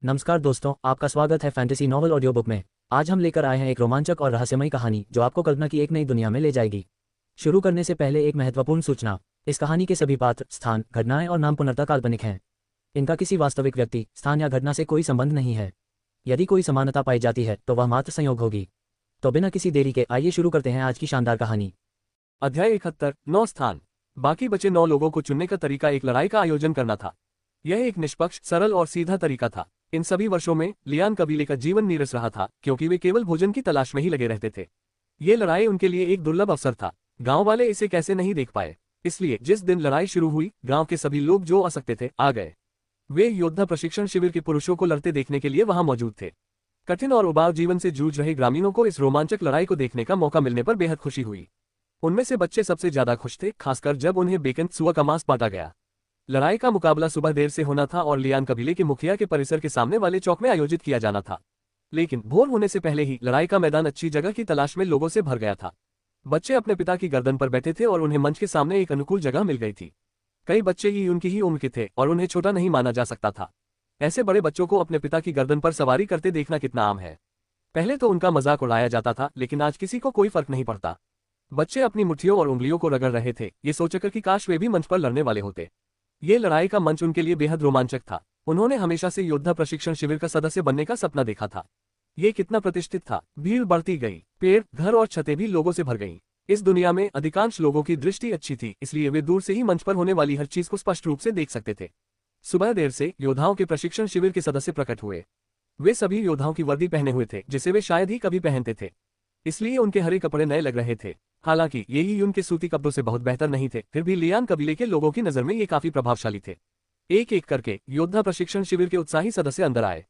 नमस्कार दोस्तों, आपका स्वागत है फैंटेसी नॉवल ऑडियो बुक में। आज हम लेकर आए हैं एक रोमांचक और रहस्यमयी कहानी जो आपको कल्पना की एक नई दुनिया में ले जाएगी। शुरू करने से पहले एक महत्वपूर्ण सूचना। इस कहानी के सभी पात्र, स्थान, घटनाएं और नाम पूर्णतः काल्पनिक हैं। इनका किसी वास्तविक व्यक्ति, स्थान या घटना से कोई संबंध नहीं है। यदि कोई समानता पाई जाती है तो वह मात्र संयोग होगी। तो बिना किसी देरी के आइए शुरू करते हैं आज की शानदार कहानी। अध्याय 71। 9 स्थान। बाकी बचे 9 लोगों को चुनने का तरीका एक लड़ाई का आयोजन करना था। यह एक निष्पक्ष, सरल और सीधा तरीका था। इन सभी वर्षों में लियान कबीले का जीवन नीरस रहा था क्योंकि वे केवल भोजन की तलाश में ही लगे रहते थे। ये लड़ाई उनके लिए एक दुर्लभ अवसर था। गांव वाले इसे कैसे नहीं देख पाए, इसलिए जिस दिन लड़ाई शुरू हुई गांव के सभी लोग जो आ सकते थे आ गए। वे योद्धा प्रशिक्षण शिविर के पुरुषों को लड़ते देखने के लिए वहां मौजूद थे। कठिन और उबाऊ जीवन से जूझ रहे ग्रामीणों को इस रोमांचक लड़ाई को देखने का मौका मिलने पर बेहद खुशी हुई। उनमें से बच्चे सबसे ज्यादा खुश थे, खासकर जब उन्हें बेकन सुअर का मांस बांटा गया। लड़ाई का मुकाबला सुबह देर से होना था और लियान कबीले के मुखिया के परिसर के सामने वाले चौक में आयोजित किया जाना था। लेकिन भोर होने से पहले ही लड़ाई का मैदान अच्छी जगह की तलाश में लोगों से भर गया था। बच्चे अपने पिता की गर्दन पर बैठे थे और उन्हें मंच के सामने एक अनुकूल जगह मिल गई थी। कई बच्चे ही उनकी ही उम्र के थे और उन्हें छोटा नहीं माना जा सकता था। ऐसे बड़े बच्चों को अपने पिता की गर्दन पर सवारी करते देखना कितना आम है। पहले तो उनका मजाक उड़ाया जाता था, लेकिन आज किसी को कोई फर्क नहीं पड़ता। बच्चे अपनी मुट्ठियों और उंगलियों को रगड़ रहे थे, ये सोचकर कि काश वे भी मंच पर लड़ने वाले होते। ये लड़ाई का मंच उनके लिए बेहद रोमांचक था। उन्होंने हमेशा से योद्धा प्रशिक्षण शिविर का सदस्य बनने का सपना देखा था। ये कितना प्रतिष्ठित था। भीड़ बढ़ती गई, पेड़, घर और छतें भी लोगों से भर गईं। इस दुनिया में अधिकांश लोगों की दृष्टि अच्छी थी, इसलिए वे दूर से ही मंच पर होने वाली हर चीज को स्पष्ट रूप से देख सकते थे। सुबह देर से योद्धाओं के प्रशिक्षण शिविर के सदस्य प्रकट हुए। वे सभी योद्धाओं की वर्दी पहने हुए थे, जिसे वे शायद ही कभी पहनते थे, इसलिए उनके हरे कपड़े नए लग रहे थे। हालांकि ये ही उनके सूती कपड़ों से बहुत बेहतर नहीं थे, फिर भी लियान कबीले के लोगों की नजर में ये काफी प्रभावशाली थे। एक एक करके योद्धा प्रशिक्षण शिविर के उत्साही सदस्य अंदर आए।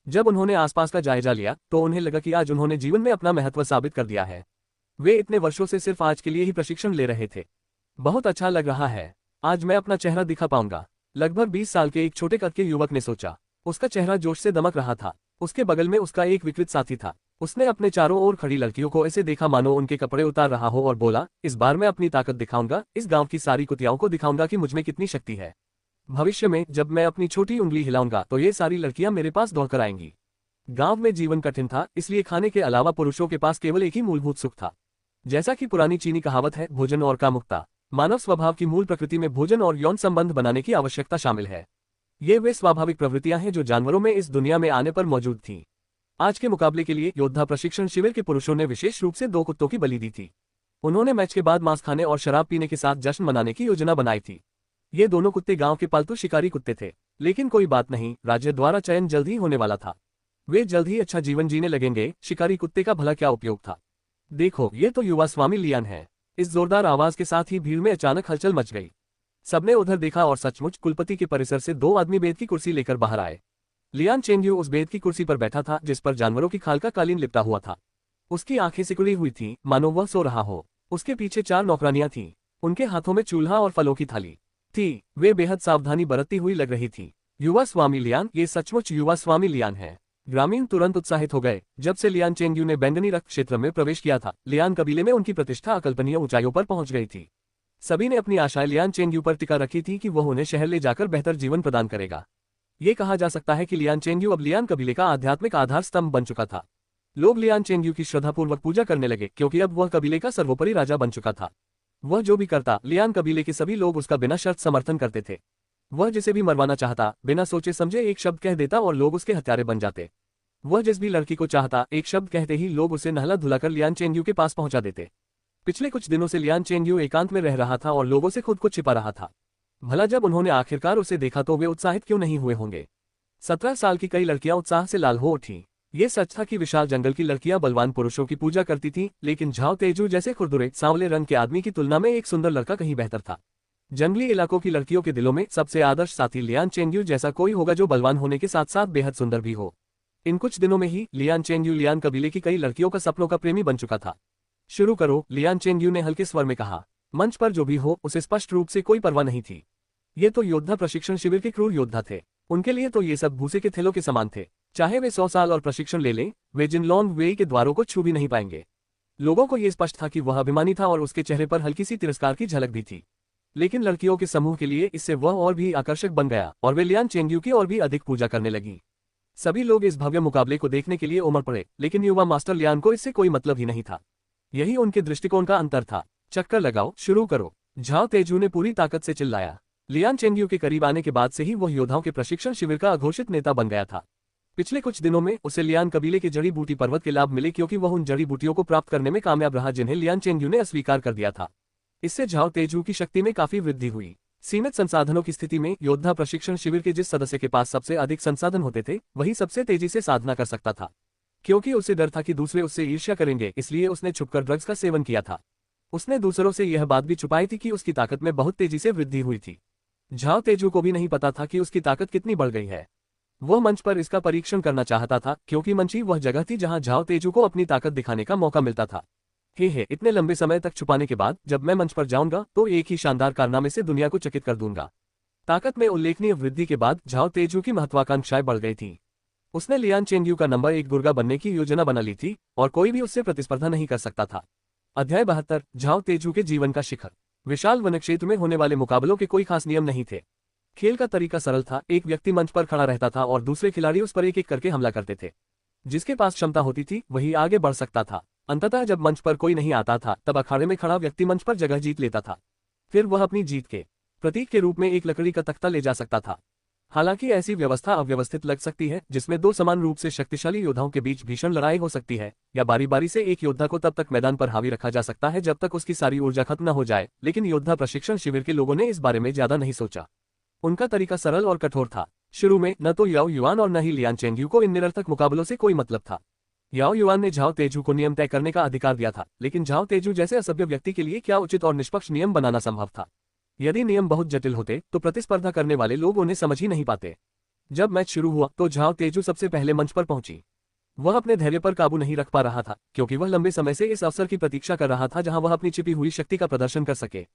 जब उन्होंने आसपास का जायजा लिया तो उन्हें लगा कि आज उन्होंने जीवन में अपना महत्व साबित कर दिया है। वे इतने वर्षों से सिर्फ आज के लिए ही प्रशिक्षण ले रहे थे। बहुत अच्छा लग रहा है, आज मैं अपना चेहरा दिखा पाऊंगा, लगभग 20 साल के एक छोटे कद के युवक ने सोचा। उसका चेहरा जोश से दमक रहा था। उसके बगल में उसका एक विकृत साथी था। उसने अपने चारों ओर खड़ी लड़कियों को ऐसे देखा मानो उनके कपड़े उतार रहा हो और बोला, इस बार मैं अपनी ताकत दिखाऊंगा, इस गांव की सारी कुतियाओं को दिखाऊंगा कि मुझमें कितनी शक्ति है। भविष्य में जब मैं अपनी छोटी उंगली हिलाऊंगा तो ये सारी लड़कियां मेरे पास दौड़कर आएंगी। गांव में जीवन कठिन था, इसलिए खाने के अलावा पुरुषों के पास केवल एक ही मूलभूत सुख था। जैसा कि पुरानी चीनी कहावत है, भोजन और कामुकता। मानव स्वभाव की मूल प्रकृति में भोजन और यौन संबंध बनाने की आवश्यकता शामिल है। ये वे स्वाभाविक प्रवृत्तियां हैं जो जानवरों में इस दुनिया में आने पर मौजूद थीं। आज के मुकाबले के लिए योद्धा प्रशिक्षण शिविर के पुरुषों ने विशेष रूप से 2 कुत्तों की बलि दी थी। उन्होंने मैच के बाद मांस खाने और शराब पीने के साथ जश्न मनाने की योजना बनाई थी। ये दोनों कुत्ते गांव के पालतू शिकारी कुत्ते थे, लेकिन कोई बात नहीं, राज्य द्वारा चयन जल्द ही होने वाला था। वे जल्द ही अच्छा जीवन जीने लगेंगे। शिकारी कुत्ते का भला क्या उपयोग था। देखो, ये तो युवा स्वामी लियान है। इस जोरदार आवाज के साथ ही भीड़ में अचानक हलचल मच गई। सबने उधर देखा और सचमुच कुलपति के परिसर से 2 आदमी बेद की कुर्सी लेकर बाहर आए। लियान चेंग्यू उस बेद की कुर्सी पर बैठा था जिस पर जानवरों की खाल का कालीन लिपटा हुआ था। उसकी आंखें सिकुड़ी हुई थीं, मानो वह सो रहा हो। उसके पीछे 4 नौकरानियां थीं। उनके हाथों में चूल्हा और फलों की थाली थी। वे बेहद सावधानी बरतती हुई लग रही थी। युवा स्वामी लियान, ये सचमुच युवा स्वामी लियान है। ग्रामीण तुरंत उत्साहित हो गए। जब से लियान चेंग्यू ने बैंगनी रक्त क्षेत्र में प्रवेश किया था, लियान कबीले में उनकी प्रतिष्ठा अकल्पनीय ऊंचाइयों पर पहुंच गई थी। सभी ने अपनी आशाएं लियान चेंग्यू पर टिका रखी थी कि वह उन्हें शहर ले जाकर बेहतर जीवन प्रदान करेगा। ये कहा जा सकता है कि लियान चेंग्यू अब लियान कबीले का आध्यात्मिक आधार स्तंभ बन चुका था। लोग लियान चेंग्यू की श्रद्धापूर्वक पूजा करने लगे क्योंकि अब वह कबीले का सर्वोपरि राजा बन चुका था। वह जो भी करता, लियान कबीले के सभी लोग उसका बिना शर्त समर्थन करते थे। वह जिसे भी मरवाना चाहता, बिना सोचे समझे एक शब्द कह देता और लोग उसके हत्यारे बन जाते। वह जिस भी लड़की को चाहता, एक शब्द कहते ही लोग उसे नहला धुलाकर लियान चेंग्यू के पास पहुंचा देते। पिछले कुछ दिनों से लियान चेंग्यू एकांत में रह रहा था और लोगों से खुद को छिपा रहा था। भला जब उन्होंने आखिरकार उसे देखा तो वे उत्साहित क्यों नहीं हुए होंगे। 17 साल की कई लड़कियां उत्साह से लाल हो उठी। ये सच था कि विशाल जंगल की लड़कियां बलवान पुरुषों की पूजा करती थीं, लेकिन झाओ तेजू जैसे खुरदुरे सांवले रंग के आदमी की तुलना में एक सुंदर लड़का कहीं बेहतर था। जंगली इलाकों की लड़कियों के दिलों में सबसे आदर्श साथी लियान चेंग्यू जैसा कोई होगा जो बलवान होने के साथ साथ बेहद सुंदर भी हो। इन कुछ दिनों में ही लियान चेंग्यू लियान कबीले की कई लड़कियों का सपनों का प्रेमी बन चुका था। शुरू करो, लियान चेंग्यू ने हल्के स्वर में कहा। मंच पर जो भी हो, उसे स्पष्ट रूप से कोई परवाह नहीं थी। ये तो योद्धा प्रशिक्षण शिविर के क्रूर योद्धा थे। उनके लिए तो ये सब भूसे के थैलों के समान थे। चाहे वे 100 साल और प्रशिक्षण ले लें, वे जिनलॉन वे के द्वारों को छू भी नहीं पाएंगे। लोगों को ये स्पष्ट था कि वह अभिमानी था और उसके चेहरे पर हल्की सी तिरस्कार की झलक भी थी। लेकिन लड़कियों के समूह के लिए इससे वह और भी आकर्षक बन गया और वे लियान चेंग्यू की और भी अधिक पूजा करने लगी। सभी लोग इस भव्य मुकाबले को देखने के लिए उमड़ पड़े, लेकिन युवा मास्टर लियान को इससे कोई मतलब ही नहीं था। यही उनके दृष्टिकोण का अंतर था। चक्कर लगाओ, शुरू करो, झाओ तेजू ने पूरी ताकत से चिल्लाया। लियान चेंगयू के करीब आने के बाद से ही वह योद्धाओं के प्रशिक्षण शिविर का अघोषित नेता बन गया था। पिछले कुछ दिनों में उसे लियान कबीले के जड़ी बूटी पर्वत के लाभ मिले, क्योंकि वह उन जड़ी बूटियों को प्राप्त करने में कामयाब रहा जिन्हें लियान चेंगयू ने अस्वीकार कर दिया था। इससे झाओ तेजू की शक्ति में काफी वृद्धि हुई। सीमित संसाधनों की स्थिति में योद्धा प्रशिक्षण शिविर के जिस सदस्य के पास सबसे अधिक संसाधन होते थे, वही सबसे तेजी से साधना कर सकता था। क्योंकि उसे डर था कि दूसरे उससे ईर्ष्या करेंगे, इसलिए उसने छुपकर ड्रग्स का सेवन किया था। उसने दूसरों से यह बात भी छुपाई थी कि उसकी ताकत में बहुत तेजी से वृद्धि हुई थी। झाओ तेजू को भी नहीं पता था कि उसकी ताकत कितनी बढ़ गई है। वह मंच पर इसका परीक्षण करना चाहता था, क्योंकि मंच ही वह जगह थी जहां झाओ तेजू को अपनी ताकत दिखाने का मौका मिलता था। हे इतने लंबे समय तक छुपाने के बाद जब मैं मंच पर जाऊंगा तो एक ही शानदार कारनामे से दुनिया को चकित कर दूंगा। ताकत में उल्लेखनीय वृद्धि के बाद झाओ तेजू की महत्वाकांक्षाएं बढ़ गई थीं। उसने लियान चेंगयू का नंबर 1 गुर्गा बनने की योजना बना ली थी और कोई भी उससे प्रतिस्पर्धा नहीं कर सकता था। अध्याय 72, झाओ तेजू के जीवन का शिखर। विशाल वनक्षेत्र में होने वाले मुकाबलों के कोई खास नियम नहीं थे। खेल का तरीका सरल था। एक व्यक्ति मंच पर खड़ा रहता था और दूसरे खिलाड़ी उस पर एक एक करके हमला करते थे। जिसके पास क्षमता होती थी वही आगे बढ़ सकता था। अंततः जब मंच पर कोई नहीं आता था, तब अखाड़े में खड़ा व्यक्ति मंच पर जगह जीत लेता था। फिर वह अपनी जीत के प्रतीक के रूप में एक लकड़ी का तख्ता ले जा सकता था। हालांकि ऐसी व्यवस्था अव्यवस्थित लग सकती है, जिसमें दो समान रूप से शक्तिशाली योद्धाओं के बीच भीषण लड़ाई हो सकती है, या बारी बारी से एक योद्धा को तब तक मैदान पर हावी रखा जा सकता है जब तक उसकी सारी ऊर्जा खत्म न हो जाए। लेकिन योद्धा प्रशिक्षण शिविर के लोगों ने इस बारे में ज्यादा नहीं सोचा। उनका तरीका सरल और कठोर था। शुरू में न तो याओ युआन और न ही लियान चेंगयू को इन निरर्थक मुकाबलों से कोई मतलब था। याओ युआन ने झाओ तेजू को नियम तय करने का अधिकार दिया था, लेकिन झाओ तेजू जैसे असभ्य व्यक्ति के लिए क्या उचित और निष्पक्ष नियम बनाना संभव था। यदि नियम बहुत जटिल होते तो प्रतिस्पर्धा करने वाले लोग उन्हें समझ ही नहीं पाते। जब मैच शुरू हुआ तो झाओ तेजू सबसे पहले मंच पर पहुंची। वह अपने धैर्य पर काबू नहीं रख पा रहा था, क्योंकि वह लंबे समय से इस अवसर की प्रतीक्षा कर रहा था जहां वह अपनी छिपी हुई शक्ति का प्रदर्शन कर सके।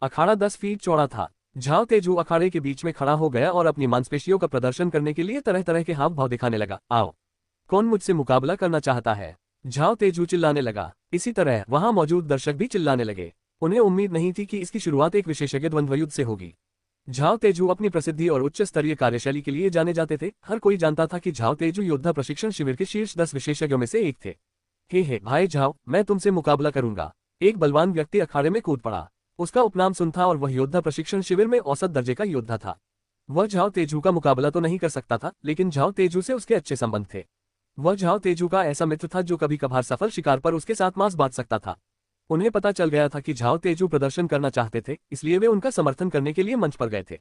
अखाड़ा 10 फीट चौड़ा था। झाओ तेजू अखाड़े के बीच में खड़ा हो गया और अपनी मांसपेशियों का प्रदर्शन करने के लिए तरह तरह के हाव भाव दिखाने लगा। आओ, कौन मुझसे मुकाबला करना चाहता है? झाओ तेजू चिल्लाने लगा। इसी तरह वहां मौजूद दर्शक भी चिल्लाने लगे। उन्हें उम्मीद नहीं थी कि इसकी शुरुआत एक विशेषज्ञ द्वंद्वयुद्ध से होगी। झाओ तेजू अपनी प्रसिद्धि और उच्च स्तरीय कार्यशैली के लिए जाने जाते थे। हर कोई जानता था कि झाओ तेजू योद्धा प्रशिक्षण शिविर के शीर्ष 10 विशेषज्ञों में से एक थे। हे भाई झाओ, मैं तुमसे मुकाबला करूंगा। एक बलवान व्यक्ति अखाड़े में कूद पड़ा। उसका उपनाम सुन था और वह योद्धा प्रशिक्षण शिविर में औसत दर्जे का योद्धा था। वह झाओ तेजू का मुकाबला तो नहीं कर सकता था, लेकिन झाओ तेजू से उसके अच्छे संबंध थे। वह झाओ तेजू का ऐसा मित्र था जो कभी कभार सफल शिकार पर उसके साथ मांस बांट सकता था। उन्हें पता चल गया था कि झाओ तेजू प्रदर्शन करना चाहते थे, इसलिए वे उनका समर्थन करने के लिए मंच पर गए थे।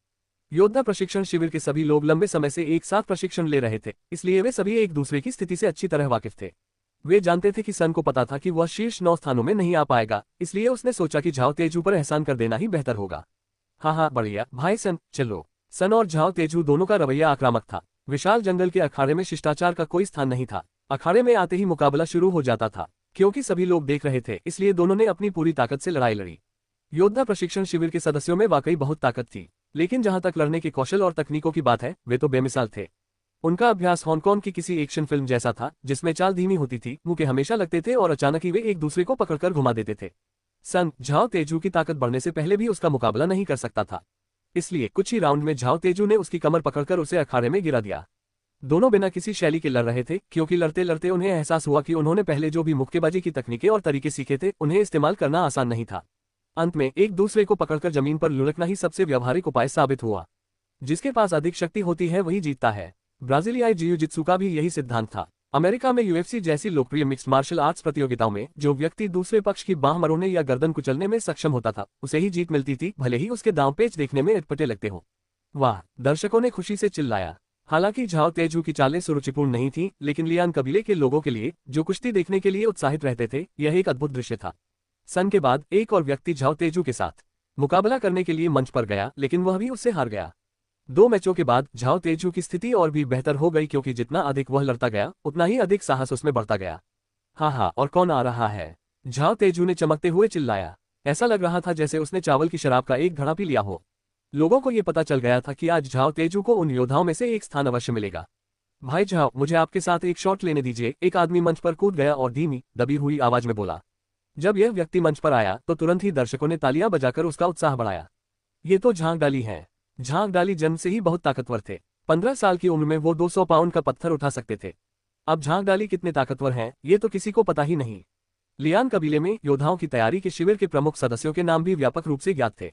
योद्धा प्रशिक्षण शिविर के सभी लोग लंबे समय से एक साथ प्रशिक्षण ले रहे थे, इसलिए वे सभी एक दूसरे की स्थिति से अच्छी तरह वाकिफ थे। वे जानते थे कि सन को पता था कि वह शीर्ष 9 स्थानों में नहीं आ पाएगा, इसलिए उसने सोचा कि झाओ तेजू पर एहसान कर देना ही बेहतर होगा। हाँ बढ़िया भाई सन, चलो। सन और झाओ तेजू दोनों का रवैया आक्रामक था। विशाल जंगल के अखाड़े में शिष्टाचार का कोई स्थान नहीं था। अखाड़े में आते ही मुकाबला शुरू हो जाता था। क्योंकि सभी लोग देख रहे थे, इसलिए दोनों ने अपनी पूरी ताकत से लड़ाई लड़ी। योद्धा प्रशिक्षण शिविर के सदस्यों में वाकई बहुत ताकत थी, लेकिन जहां तक लड़ने के कौशल और तकनीकों की बात है, वे तो बेमिसाल थे। उनका अभ्यास हांगकांग की किसी एक्शन फिल्म जैसा था, जिसमें चाल धीमी होती थी, मुके हमेशा लगते थे और अचानक ही वे एक दूसरे को पकड़कर घुमा देते थे। सन झाओ तेजू की ताकत बढ़ने से पहले भी उसका मुकाबला नहीं कर सकता था, इसलिए कुछ ही राउंड में झाओ तेजू ने उसकी कमर पकड़कर उसे अखाड़े में गिरा दिया। दोनों बिना किसी शैली के लड़ रहे थे, क्योंकि लड़ते लड़ते उन्हें एहसास हुआ कि उन्होंने पहले जो भी मुक्केबाजी की तकनीकें और तरीके सीखे थे, उन्हें इस्तेमाल करना आसान नहीं था। अंत में एक दूसरे को पकड़कर जमीन पर लुढ़कना ही सबसे व्यावहारिक उपाय साबित हुआ। जिसके पास अधिक शक्ति होती है वही जीतता है। ब्राजीलियाई जियू-जित्सु का भी यही सिद्धांत था। अमेरिका में यूएफसी जैसी लोकप्रिय मिक्स्ड मार्शल आर्ट्स प्रतियोगिताओं में जो व्यक्ति दूसरे पक्ष की बाह मरोड़ने या गर्दन कुचलने में सक्षम होता था, उसे ही जीत मिलती थी, भले ही उसके दांव पेच देखने में अटपटे लगते हो। वाह, दर्शकों ने खुशी से चिल्लाया। हालांकि झाओ तेजू की चालें सुरुचिपूर्ण नहीं थीं, लेकिन लियान कबीले के लोगों के लिए, जो कुश्ती देखने के लिए उत्साहित रहते थे, यह एक अद्भुत दृश्य था। सन के बाद एक और व्यक्ति झाओ तेजू के साथ मुकाबला करने के लिए मंच पर गया, लेकिन वह भी उससे हार गया। 2 मैचों के बाद झाओ तेजू की स्थिति और भी बेहतर हो गई, क्योंकि जितना अधिक वह लड़ता गया, उतना ही अधिक साहस उसमें बढ़ता गया। हाँ, और कौन आ रहा है? झाओ तेजू ने चमकते हुए चिल्लाया। ऐसा लग रहा था जैसे उसने चावल की शराब का एक घड़ा पी लिया हो। लोगों को यह पता चल गया था कि आज झाओ तेजू को उन योद्धाओं में से एक स्थान अवश्य मिलेगा। भाई झाओ, मुझे आपके साथ एक शॉट लेने दीजिए, एक आदमी मंच पर कूद गया और धीमी दबी हुई आवाज में बोला। जब यह व्यक्ति मंच पर आया तो तुरंत ही दर्शकों ने तालियां बजाकर उसका उत्साह बढ़ाया। ये तो झांग डाली है। झांग डाली जन्म से ही बहुत ताकतवर थे, 15 साल की उम्र में वो 200 पाउंड का पत्थर उठा सकते थे। अब झांक डाली कितने ताकतवर हैं, ये तो किसी को पता ही नहीं। लियान कबीले में योद्धाओं की तैयारी के शिविर के प्रमुख सदस्यों के नाम भी व्यापक रूप से ज्ञात थे।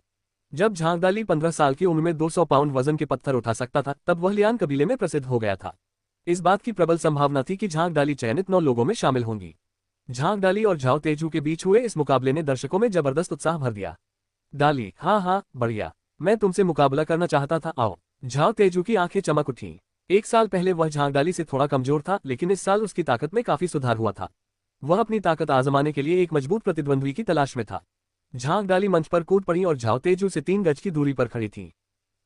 जब झांक डाली 15 साल की उम्र में 200 पाउंड वजन के पत्थर उठा सकता था, तब वह लियान कबीले में प्रसिद्ध हो गया था। इस बात की प्रबल संभावना थी कि झांक डाली चयनित 9 लोगों में शामिल होंगी। झांक डाली और झाओ तेजू के बीच हुए इस मुकाबले ने दर्शकों में जबरदस्त उत्साह भर दिया। डाली, हाँ हाँ बढ़िया, मैं तुमसे मुकाबला करना चाहता था, आओ। झाओ तेजू की आंखें चमक उठीं। 1 साल पहले वह झांक डाली से थोड़ा कमजोर था, लेकिन इस साल उसकी ताकत में काफी सुधार हुआ था। वह अपनी ताकत आजमाने के लिए एक मजबूत प्रतिद्वंद्वी की तलाश में था। झांक डाली मंच पर कूद पड़ी और झाओ तेजू से 3 गज की दूरी पर खड़ी थी।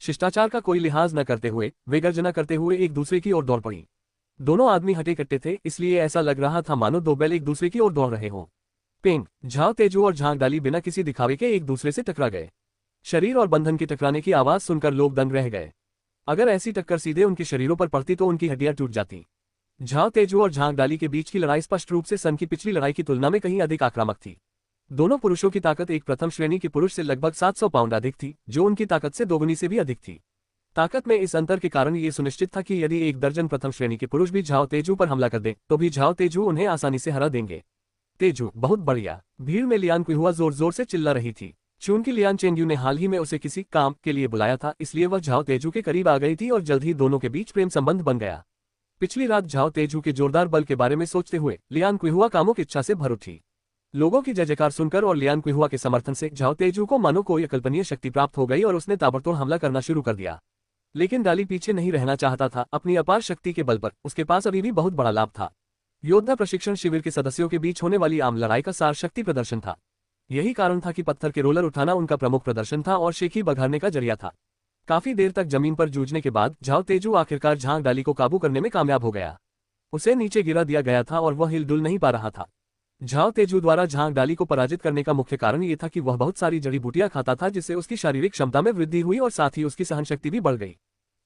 शिष्टाचार का कोई लिहाज न करते हुए वे गर्जना करते हुए एक दूसरे की ओर दौड़ पड़ी। दोनों आदमी हटे कट्टे थे, इसलिए ऐसा लग रहा था मानो 2 बैल एक दूसरे की ओर दौड़ रहे हों। पेंग, झाओ तेजू और झांक डाली बिना किसी दिखावे के एक दूसरे से टकरा गए। शरीर और बंधन के टकराने की आवाज सुनकर लोग दंग रह गए। अगर ऐसी टक्कर सीधे उनके शरीरों पर पड़ती तो उनकी हड्डियां टूट जाती। झाओ तेजू और झांक डाली के बीच की लड़ाई स्पष्ट रूप से सन की पिछली लड़ाई की तुलना में कहीं अधिक आक्रामक थी। दोनों पुरुषों की ताकत एक प्रथम श्रेणी के पुरुष से लगभग 700 पाउंड अधिक थी, जो उनकी ताकत से दोगुनी से भी अधिक थी। ताकत में इस अंतर के कारण ये सुनिश्चित था कि यदि 1 दर्जन प्रथम श्रेणी के पुरुष भी झाओ तेजू पर हमला कर दें, तो भी झाओ तेजू उन्हें आसानी से हरा देंगे। तेजू, बहुत बढ़िया। भीड़ में लियान कुहुआ जोर जोर से चिल्ला रही थी। चूंकि लियान चेंग्यू ने हाल ही में उसे किसी काम के लिए बुलाया था, इसलिए वह झाओ तेजू के करीब आ गई थी और जल्द ही दोनों के बीच प्रेम संबंध बन गया। पिछली रात झाओ तेजू के जोरदार बल के बारे में सोचते हुए लियान कुहुआ कामुक इच्छा से भर उठी। लोगों की जय जयकार सुनकर और लियान कुहुआ के समर्थन से झाओ तेजू को मानो कोई अकल्पनीय शक्ति प्राप्त हो गई और उसने ताबड़तोड़ हमला करना शुरू कर दिया। लेकिन डाली पीछे नहीं रहना चाहता था। अपनी अपार शक्ति के बल पर उसके पास अभी भी बहुत बड़ा लाभ था। योद्धा प्रशिक्षण शिविर के सदस्यों के बीच होने वाली आम लड़ाई का सार शक्ति प्रदर्शन था। यही कारण था कि पत्थर के रोलर उठाना उनका प्रमुख प्रदर्शन था और शेखी बघारने का जरिया था। काफी देर तक जमीन पर जूझने के बाद झाओ तेजू आखिरकार झांक डाली को काबू करने में कामयाब हो गया। उसे नीचे गिरा दिया गया था और वह हिलडुल नहीं पा रहा था। झाओ तेजू द्वारा झांक डाली को पराजित करने का मुख्य कारण ये था कि वह बहुत सारी जड़ी बूटियां खाता था, जिससे उसकी शारीरिक क्षमता में वृद्धि हुई और साथ ही उसकी सहनशक्ति भी बढ़ गई।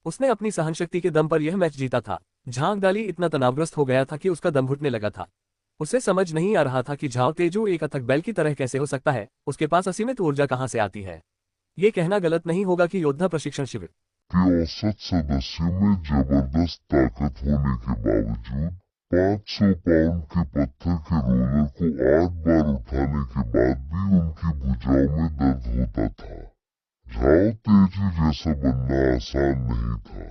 उसने अपनी सहनशक्ति के दम पर यह मैच जीता था। झांक डाली इतना तनावग्रस्त हो गया था कि उसका दम घुटने लगा था। उसे समझ नहीं आ रहा था कि झाओ तेजू एक अथक बैल की तरह कैसे हो सकता है, उसके पास असीमित ऊर्जा कहां से आती है। ये कहना गलत नहीं होगा कि योद्धा प्रशिक्षण शिविर के औसत सदस्यों में जबरदस्त ताकत होने के बावजूद 500 पाउंड के पत्थर के रोलर को 8 बार उठाने के बाद भी उनकी भुजाओं में दर्द होता था। झाओ तेजू जैसा बनना आसान नहीं था।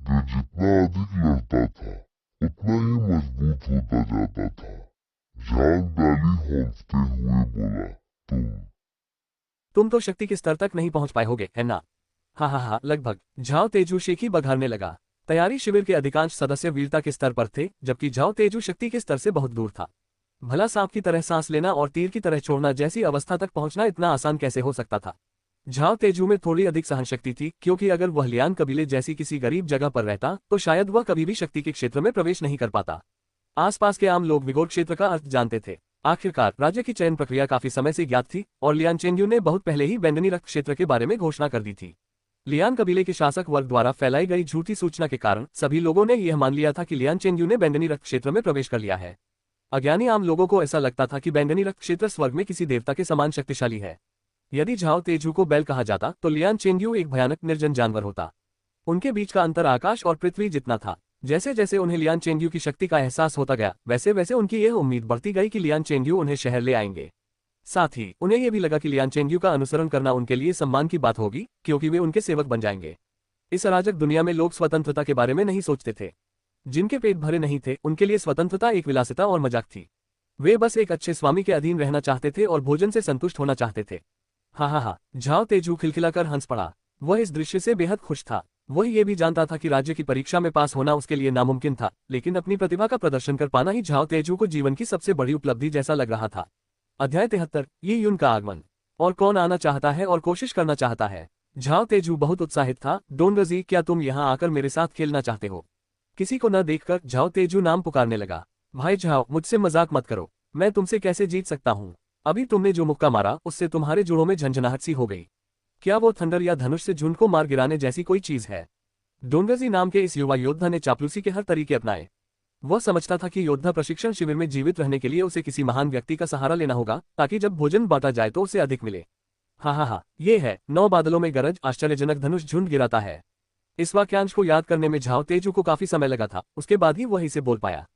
जो जितना अधिक लड़ता था उतना ही मजबूत होता जाता था। झांक डाली हौंकते हुए बोला, तुम तो शक्ति के स्तर तक नहीं पहुंच पाए होगे, है ना? हाँ, लगभग। झाओ तेजू शेखी बघारने लगा। तैयारी शिविर के अधिकांश सदस्य वीरता के स्तर पर थे, जबकि झाओ तेजू शक्ति के स्तर से बहुत दूर था। भला सांप की तरह सांस लेना और तीर की तरह छोड़ना जैसी अवस्था तक पहुंचना इतना आसान कैसे हो सकता था? झाओ तेजू में थोड़ी अधिक सहनशक्ति थी, क्योंकि अगर वह लियान कबीले जैसी किसी गरीब जगह पर रहता तो शायद वह कभी भी शक्ति के क्षेत्र में प्रवेश नहीं कर पाता। आसपास के आम लोग विगोर क्षेत्र का अर्थ जानते थे। आखिरकार राज्य की चयन प्रक्रिया काफी समय से ज्ञात थी और लियान चेंग्यू ने बहुत पहले ही बैंगनी रक्त क्षेत्र के बारे में घोषणा कर दी थी। लियान कबीले के शासक वर्ग द्वारा फैलाई गई झूठी सूचना के कारण सभी लोगों ने यह मान लिया था कि लियान चेंग्यू ने बैंगनी रक्त क्षेत्र में प्रवेश कर लिया है। अज्ञानी आम लोगों को ऐसा लगता था कि बैंगनी रक्त क्षेत्र स्वर्ग में किसी देवता के समान शक्तिशाली है। यदि झाओ तेजू को बैल कहा जाता तो लियान चेंग्यू एक भयानक निर्जन जानवर होता। उनके बीच का अंतर आकाश और पृथ्वी जितना था। जैसे जैसे उन्हें लियान चेंग्यू की शक्ति का एहसास होता गया, वैसे वैसे उनकी यह उम्मीद बढ़ती गई कि लियान चेंग्यू उन्हें शहर ले आएंगे। साथ ही उन्हें यह भी लगा कि लियान चेंग्यू का अनुसरण करना उनके लिए सम्मान की बात होगी, क्योंकि वे उनके सेवक बन जाएंगे। इस अराजक दुनिया में लोग स्वतंत्रता के बारे में नहीं सोचते थे। जिनके पेट भरे नहीं थे उनके लिए स्वतंत्रता एक विलासिता और मजाक थी। वे बस एक अच्छे स्वामी के अधीन रहना चाहते थे और भोजन से संतुष्ट होना चाहते थे। हाँ, झाओ तेजू खिलखिलाकर हंस पड़ा। वह इस दृश्य से बेहद खुश था। वह ये भी जानता था कि राज्य की परीक्षा में पास होना उसके लिए नामुमकिन था, लेकिन अपनी प्रतिभा का प्रदर्शन कर पाना ही झाओ तेजू को जीवन की सबसे बड़ी उपलब्धि जैसा लग रहा था। अध्याय 73, ये यून का आगमन। और कौन आना चाहता है और कोशिश करना चाहता है? झाओ तेजू बहुत उत्साहित था। डोनगजी, क्या तुम यहाँ आकर मेरे साथ खेलना चाहते हो? किसी को न देखकर झाओ तेजू नाम पुकारने लगा। भाई झाओ, मुझसे मजाक मत करो। मैं तुमसे कैसे जीत सकता हूँ? अभी तुमने जो मुक्का मारा उससे तुम्हारे जोड़ों में झंझनाहट सी हो गई। क्या वो थंडर या धनुष से झुंड को मार गिराने जैसी कोई चीज है? डोंगजी नाम के इस युवा योद्धा ने चापलूसी के हर तरीके अपनाए। वह समझता था कि योद्धा प्रशिक्षण शिविर में जीवित रहने के लिए उसे किसी महान व्यक्ति का सहारा लेना होगा, ताकि जब भोजन बांटा जाए तो उसे अधिक मिले। हाँ, ये है। 9 बादलों में गरज, आश्चर्यजनक धनुष झुंड गिराता है। इस वाक्यांश को याद करने में झाओ तेजू को काफी समय लगा था, उसके बाद ही वह इसे बोल पाया।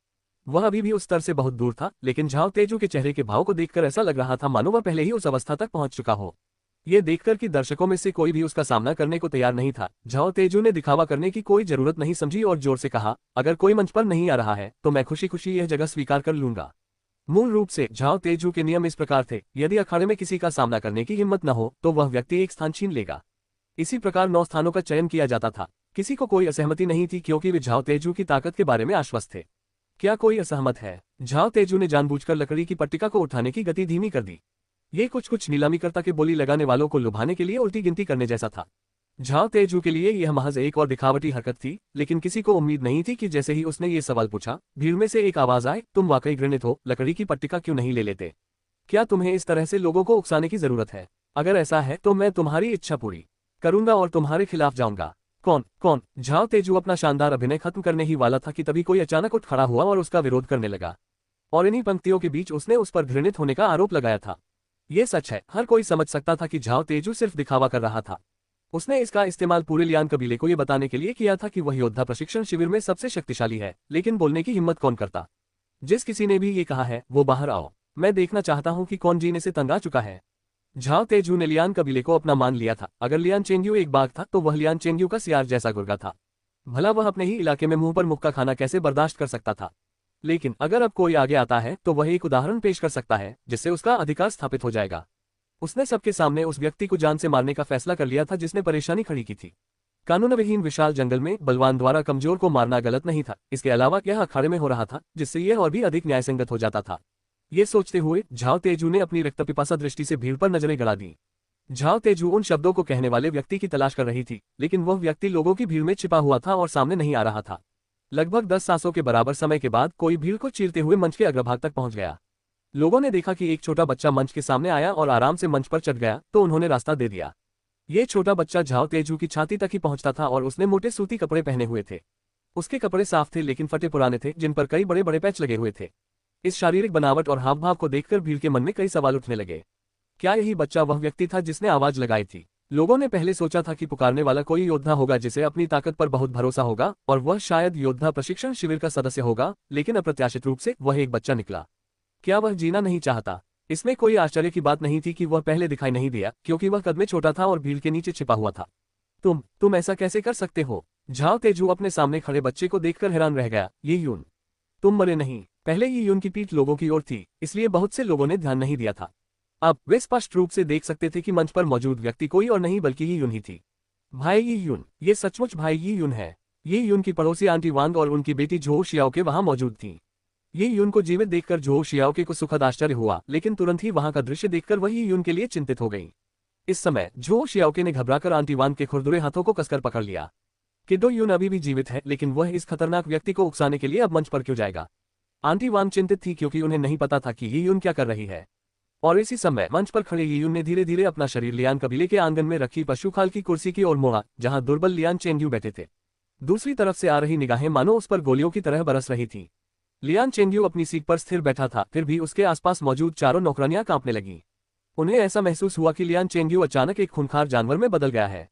वह अभी भी उस स्तर से बहुत दूर था, लेकिन झाओ तेजू के चेहरे के भाव को देखकर ऐसा लग रहा था मानो वह पहले ही उस अवस्था तक पहुंच चुका हो। ये देखकर कि दर्शकों में से कोई भी उसका सामना करने को तैयार नहीं था, झाओ तेजू ने दिखावा करने की कोई जरूरत नहीं समझी और जोर से कहा, अगर कोई मंच पर नहीं आ रहा है तो मैं खुशी खुशी यह जगह स्वीकार कर लूंगा। मूल रूप से झाओ तेजू के नियम इस प्रकार थे, यदि अखाड़े में किसी का सामना करने की हिम्मत न हो तो वह व्यक्ति एक स्थान छीन लेगा। इसी प्रकार 9 स्थानों का चयन किया जाता था। किसी को कोई असहमति नहीं थी क्योंकि वे झाओ तेजू की ताकत के बारे में आश्वस्त थे। क्या कोई असहमत है? झाओ तेजू ने जानबूझकर लकड़ी की पट्टिका को उठाने की गति धीमी कर दी। ये कुछ नीलामीकर्ता के बोली लगाने वालों को लुभाने के लिए उल्टी गिनती करने जैसा था। झाओ तेजू के लिए यह महज एक और दिखावटी हरकत थी, लेकिन किसी को उम्मीद नहीं थी कि जैसे ही उसने ये सवाल पूछा, भीड़ में से एक आवाज आए, तुम वाकई घृणित हो, लकड़ी की पट्टिका क्यों नहीं ले लेते? क्या तुम्हें इस तरह से लोगों को उकसाने की जरूरत है? अगर ऐसा है तो मैं तुम्हारी इच्छा पूरी करूंगा और तुम्हारे खिलाफ जाऊंगा। कौन? झाओ तेजू अपना शानदार अभिनय खत्म करने ही वाला था कि तभी कोई अचानक उठ खड़ा हुआ और उसका विरोध करने लगा, और इन्हीं पंक्तियों के बीच उसने उस पर घृणित होने का आरोप लगाया था। ये सच है, हर कोई समझ सकता था कि झाओ तेजू सिर्फ दिखावा कर रहा था। उसने इसका इस्तेमाल पूरे लियान कबीले को ये बताने के लिए किया था कि वह योद्धा प्रशिक्षण शिविर में सबसे शक्तिशाली है, लेकिन बोलने की हिम्मत कौन करता? जिस किसी ने भी ये कहा है वो बाहर आओ, मैं देखना चाहता हूं कि कौन जीने से तंग आ चुका है। झाओ तेजू ने लियान कबीले को अपना मान लिया था। अगर लियान चेंग्यू एक बाघ था तो वह लियान चेंग्यू का सियार जैसा गुर्गा था। भला वह अपने ही इलाके में मुंह पर मुक्का खाना कैसे बर्दाश्त कर सकता था? लेकिन अगर अब कोई आगे आता है तो वह एक उदाहरण पेश कर सकता है जिससे उसका अधिकार स्थापित हो जाएगा। उसने सबके सामने उस व्यक्ति को जान से मारने का फैसला कर लिया था जिसने परेशानी खड़ी की थी। कानूनविहीन विशाल जंगल में बलवान द्वारा कमजोर को मारना गलत नहीं था, इसके अलावा यह अखाड़े में हो रहा था जिससे यह और भी अधिक न्यायसंगत हो जाता था। ये सोचते हुए झाओ तेजू ने अपनी रक्तपिपासा दृष्टि से भीड़ पर नजरें गड़ा दी। झाओ तेजू उन शब्दों को कहने वाले व्यक्ति की तलाश कर रही थी, लेकिन वह व्यक्ति लोगों की भीड़ में छिपा हुआ था और सामने नहीं आ रहा था। लगभग 10 सांसों के बराबर समय के बाद कोई भीड़ को चीरते हुए मंच के अग्रभाग तक पहुंच गया। लोगों ने देखा कि एक छोटा बच्चा मंच के सामने आया और आराम से मंच पर चढ़ गया, तो उन्होंने रास्ता दे दिया। ये छोटा बच्चा झाओ तेजू की छाती तक ही पहुंचता था और उसने मोटे सूती कपड़े पहने हुए थे। उसके कपड़े साफ थे लेकिन फटे पुराने थे, जिन पर कई बड़े बड़े पैच लगे हुए थे। इस शारीरिक बनावट और हाव भाव को देखकर भीड़ के मन में कई सवाल उठने लगे। क्या यही बच्चा वह व्यक्ति था जिसने आवाज लगाई थी? लोगों ने पहले सोचा था कि पुकारने वाला कोई योद्धा होगा जिसे अपनी ताकत पर बहुत भरोसा होगा और वह शायद योद्धा प्रशिक्षण शिविर का सदस्य होगा, लेकिन अप्रत्याशित रूप से वह एक बच्चा निकला। क्या वह जीना नहीं चाहता? इसमें कोई आश्चर्य की बात नहीं थी कि वह पहले दिखाई नहीं दिया, क्योंकि वह कद में छोटा था और भीड़ के नीचे छिपा हुआ था। तुम ऐसा कैसे कर सकते हो? झाओ तेजू अपने सामने खड़े बच्चे को देखकर हैरान रह गया। ये यून, तुम मरे नहीं। पहले ये यून की पीठ लोगों की ओर थी, इसलिए बहुत से लोगों ने ध्यान नहीं दिया था। अब वे स्पष्ट रूप से देख सकते थे कि मंच पर मौजूद व्यक्ति कोई और नहीं बल्कि ये यून ही थी। भाई ये यून, ये सचमुच भाई ये यून है। ये यून की पड़ोसी आंटी वांग और उनकी बेटी झो शियाओके वहां मौजूद थी। ये यून को जीवित देखकर झो शियाओके को सुखद आश्चर्य हुआ, लेकिन तुरंत ही वहां का दृश्य देखकर वही यून के लिए चिंतित हो गई। इस समय झो शियाओके ने घबराकर आंटी वांग के खुरदुरे हाथों को कसकर पकड़ लिया। किडो यून अभी भी जीवित है, लेकिन वह इस खतरनाक व्यक्ति को उकसाने के लिए अब मंच पर क्यों जाएगा? आंटी वांग चिंतित थी क्योंकि उन्हें नहीं पता था कि ये यून क्या कर रही है। और इसी समय मंच पर खड़े ये यून ने धीरे धीरे अपना शरीर लियान कबीले के आंगन में रखी पशुखाल की कुर्सी की ओर मोड़ा, जहां दुर्बल लियान चेंग्यू बैठे थे। दूसरी तरफ से आ रही निगाहें मानो उस पर गोलियों की तरह बरस रही थी। लियान चेंग्यू अपनी सीट पर स्थिर बैठा था, फिर भी उसके आसपास मौजूद चारों नौकरानियां कांपने लगीं। उन्हें ऐसा महसूस हुआ कि लियान चेंग्यू अचानक एक खूंखार जानवर में बदल गया है।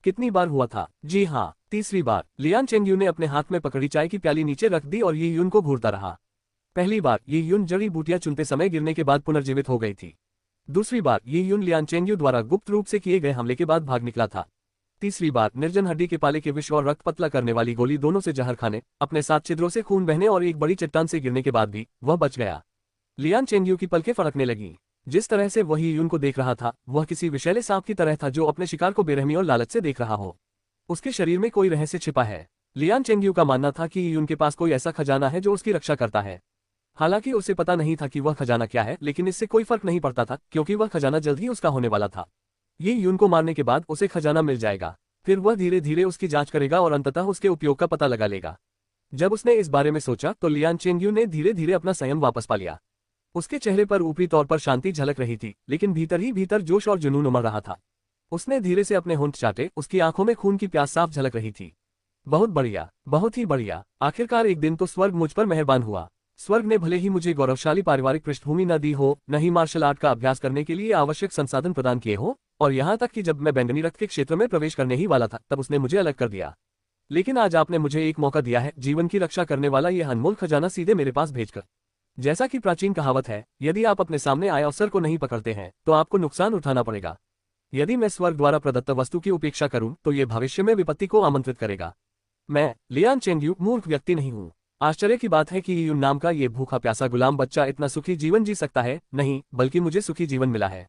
कितनी बार हुआ था? जी हाँ, तीसरी बार। लियान चेंग्यू ने अपने हाथ में पकड़ी चाय की प्याली नीचे रख दी और ये यून को घूरता रहा। पहली बार ये यून जड़ी बूटियां चुनते समय गिरने के बाद पुनर्जीवित हो गई थी। दूसरी बार ये यून लियान चेंग्यू द्वारा गुप्त रूप से किए गए हमले के बाद भाग निकला था। तीसरी बार निर्जन हड्डी के पाले के विष और रक्त पतला करने वाली गोली दोनों से जहर खाने, अपने 7 छिद्रों से खून बहने और एक बड़ी चट्टान से गिरने के बाद भी वह बच गया। लियान चेंग्यू की पलकें फड़कने लगीं। जिस तरह से वह यून को देख रहा था वह किसी विषैले सांप की तरह था जो अपने शिकार को बेरहमी और लालच से देख रहा हो। उसके शरीर में कोई रहस्य छिपा है। लियान चेंग्यू का मानना था कि यून के पास कोई ऐसा खजाना है जो उसकी रक्षा करता है। हालांकि उसे पता नहीं था कि वह खजाना क्या है, लेकिन इससे कोई फर्क नहीं पड़ता था क्योंकि वह खजाना जल्द ही उसका होने वाला था। ये यून को मारने के बाद उसे खजाना मिल जाएगा, फिर वह धीरे धीरे उसकी जांच करेगा और अंततः उसके उपयोग का पता लगा लेगा। जब उसने इस बारे में सोचा तो लियान चेंग्यू ने धीरे धीरे अपना संयम वापस पा लिया। उसके चेहरे पर ऊपरी तौर पर शांति झलक रही थी, लेकिन भीतर ही भीतर जोश और जुनून उमड़ रहा था। उसने धीरे से अपने होंठ चाटे, उसकी आंखों में खून की प्यास साफ झलक रही थी। बहुत बढ़िया, बहुत ही बढ़िया। आखिरकार एक दिन तो स्वर्ग मुझ पर मेहरबान हुआ। स्वर्ग ने भले ही मुझे गौरवशाली पारिवारिक पृष्ठभूमि न दी हो, न ही मार्शल आर्ट का अभ्यास करने के लिए आवश्यक संसाधन प्रदान किए हो, और यहाँ तक कि जब मैं बैंगनी रक्त के क्षेत्र में प्रवेश करने ही वाला था तब उसने मुझे अलग कर दिया। लेकिन आज आपने मुझे एक मौका दिया है, जीवन की रक्षा करने वाला यह अनमोल खजाना सीधे मेरे पास भेजकर। जैसा कि प्राचीन कहावत है, यदि आप अपने सामने आए अवसर को नहीं पकड़ते हैं तो आपको नुकसान उठाना पड़ेगा। यदि मैं स्वर्ग द्वारा प्रदत्त वस्तु की उपेक्षा करूं तो ये भविष्य में विपत्ति को आमंत्रित करेगा। मैं लियान चेंगयू मूर्ख व्यक्ति नहीं हूं। आश्चर्य की बात है कि यीयुन नाम का ये भूखा प्यासा गुलाम बच्चा इतना सुखी जीवन जी सकता है। नहीं, बल्कि मुझे सुखी जीवन मिला है।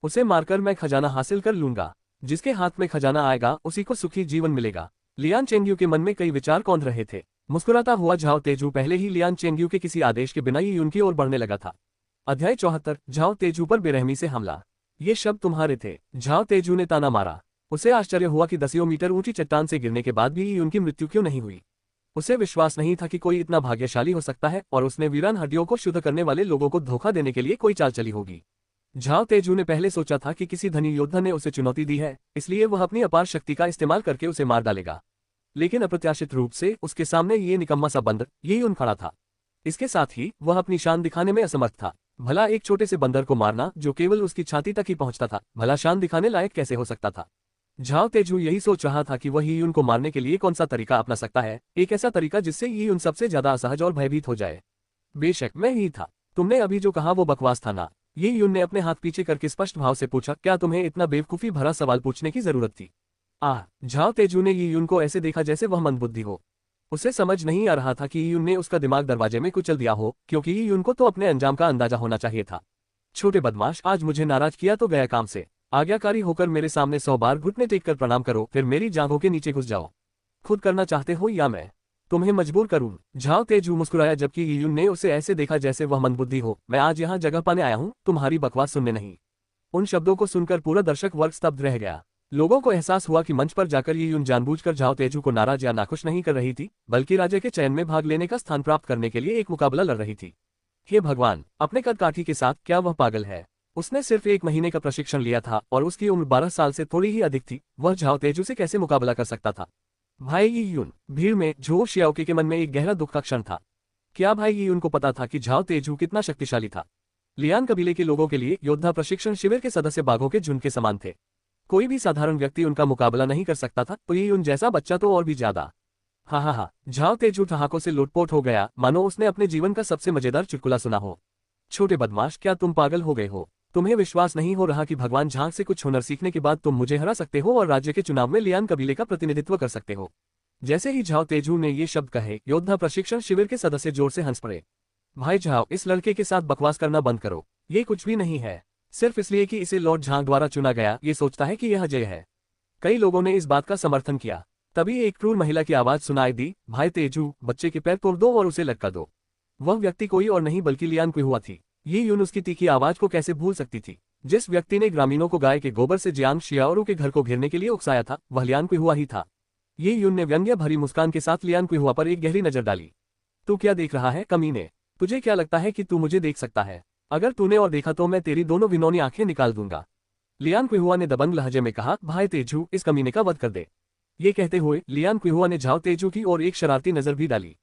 उसे मारकर मैं खजाना हासिल कर लूंगा। जिसके हाथ में खजाना आएगा उसी को सुखी जीवन मिलेगा। लियान चेंगयू के मन में कई विचार कौंध रहे थे। मुस्कुराता हुआ झाओ तेजू पहले ही लियान चेंगयू के किसी आदेश के बिना यीयुन की ओर बढ़ने लगा था। अध्याय 74 झाओ तेजू पर बेरहमी से हमला। ये शब्द तुम्हारे थे? झाओ तेजू ने ताना मारा। उसे आश्चर्य हुआ कि 10 मीटर ऊंची चट्टान से गिरने के बाद भी यीयुन की मृत्यु क्यों नहीं हुई। उसे विश्वास नहीं था कि कोई इतना भाग्यशाली हो सकता है और उसने वीरान हड्डियों को शुद्ध करने वाले लोगों को धोखा देने के लिए कोई चाल चली होगी। झाओ तेजू ने पहले सोचा था कि किसी धनी योद्धा ने उसे चुनौती दी है, इसलिए वह अपनी अपार शक्ति का इस्तेमाल करके उसे मार डालेगा। लेकिन अप्रत्याशित रूप से उसके सामने ये निकम्मा सा बंदर यीयुन खड़ा था। इसके साथ ही वह अपनी शान दिखाने में असमर्थ था। भला एक छोटे से बंदर को मारना जो केवल उसकी छाती तक ही पहुंचता था, भला शान दिखाने लायक कैसे हो सकता था। झाओ तेजू यही सोच रहा था कि वह यीयुन को मारने के लिए कौन सा तरीका अपना सकता है, एक ऐसा तरीका जिससे यीयुन सबसे ज्यादा असहज और भयभीत हो जाए। बेशक मैं ही था। तुमने अभी जो कहा वो बकवास था ना? यीयुन ने अपने हाथ पीछे करके स्पष्ट भाव से पूछा। क्या तुम्हें इतना बेवकूफी भरा सवाल पूछने की जरूरत थी? झाओ तेजू ने यीयुन को ऐसे देखा जैसे वह मंदबुद्धि हो। उसे समझ नहीं आ रहा था कि यीयुन ने उसका दिमाग दरवाजे में कुचल दिया हो, क्योंकि यीयुन को तो अपने अंजाम का अंदाजा होना चाहिए था। छोटे बदमाश, आज मुझे नाराज किया तो गया काम से। आज्ञाकारी होकर मेरे सामने 100 बार घुटने टेक कर प्रणाम करो, फिर मेरी जांघों के नीचे घुस जाओ। खुद करना चाहते हो या मैं तुम्हें मजबूर करूं? झाओ तेजू मुस्कुराया, जबकि यीयुन ने उसे ऐसे देखा जैसे वह मंदबुद्धि हो। मैं आज यहाँ जगह पाने आया हूँ, तुम्हारी बकवास सुनने नहीं। उन शब्दों को सुनकर पूरा दर्शक वर्ग स्तब्ध रह गया। लोगों को एहसास हुआ कि मंच पर जाकर यीयुन जानबूझकर झाओ तेजू को नाराज या नाखुश नहीं कर रही थी, बल्कि राज्य के चयन में भाग लेने का स्थान प्राप्त करने के लिए एक मुकाबला लड़ रही थी। हे भगवान, अपने कदकाठी के साथ क्या वह पागल है? उसने सिर्फ 1 महीने का प्रशिक्षण लिया था और उसकी उम्र 12 साल से थोड़ी ही अधिक थी। वह झाओ तेजू से कैसे मुकाबला कर सकता था? भाई यीयुन, भीड़ में झो शियाओके के मन में एक गहरा दुख का क्षण था। क्या भाई यीयुन को पता था कि झाओ तेजू कितना शक्तिशाली था? लियान कबीले के लोगों के लिए योद्धा प्रशिक्षण शिविर के सदस्य बाघों के झुंड के समान थे। कोई भी साधारण व्यक्ति उनका मुकाबला नहीं कर सकता था, तो यीयुन जैसा बच्चा तो और भी ज्यादा। हा, झाओ तेजू ठहाकों से लोटपोट हो गया, मानो उसने अपने जीवन का सबसे मजेदार चुटकुला सुना हो। छोटे बदमाश, क्या तुम पागल हो गए हो? तुम्हें विश्वास नहीं हो रहा कि भगवान झांग से कुछ हुनर सीखने के बाद तुम मुझे हरा सकते हो और राज्य के चुनाव में लियान कबीले का प्रतिनिधित्व कर सकते हो? जैसे ही झाओ तेजू ने ये शब्द कहे, योद्धा प्रशिक्षण शिविर के सदस्य जोर से हंस पड़े। भाई झाओ, इस लड़के के साथ बकवास करना बंद करो। ये कुछ भी नहीं है। सिर्फ इसलिए कि इसे लॉर्ड झांग द्वारा चुना गया, ये सोचता है कि यह अजय है। कई लोगों ने इस बात का समर्थन किया। तभी एक क्रूर महिला की आवाज सुनाई दी, भाई तेजू, बच्चे के पैर तोड़ दो और उसे लटका दो। वह व्यक्ति कोई और नहीं बल्कि लियान कुहुआ थी। यीयुन उसकी तीखी आवाज को कैसे भूल सकती थी? जिस व्यक्ति ने ग्रामीणों को गाय के गोबर से जियांग शियाओरू के घर को घेरने के लिए उकसाया था, वह लियान कुहुआ ही था। यीयुन ने व्यंग्य भरी मुस्कान के साथ लियान कुहुआ पर एक गहरी नजर डाली। तू क्या देख रहा है कमीने? तुझे क्या लगता है कि तू मुझे देख सकता है? अगर तूने और देखा तो मैं तेरी दोनों विनोनी आंखें निकाल दूंगा। लियान कुहुआ ने दबंग लहजे में कहा, भाई तेजू, इस कमीने का वध कर दे। ये कहते हुए लियान कुहुआ ने झाओ तेजू की ओर एक शरारती नजर भी डाली।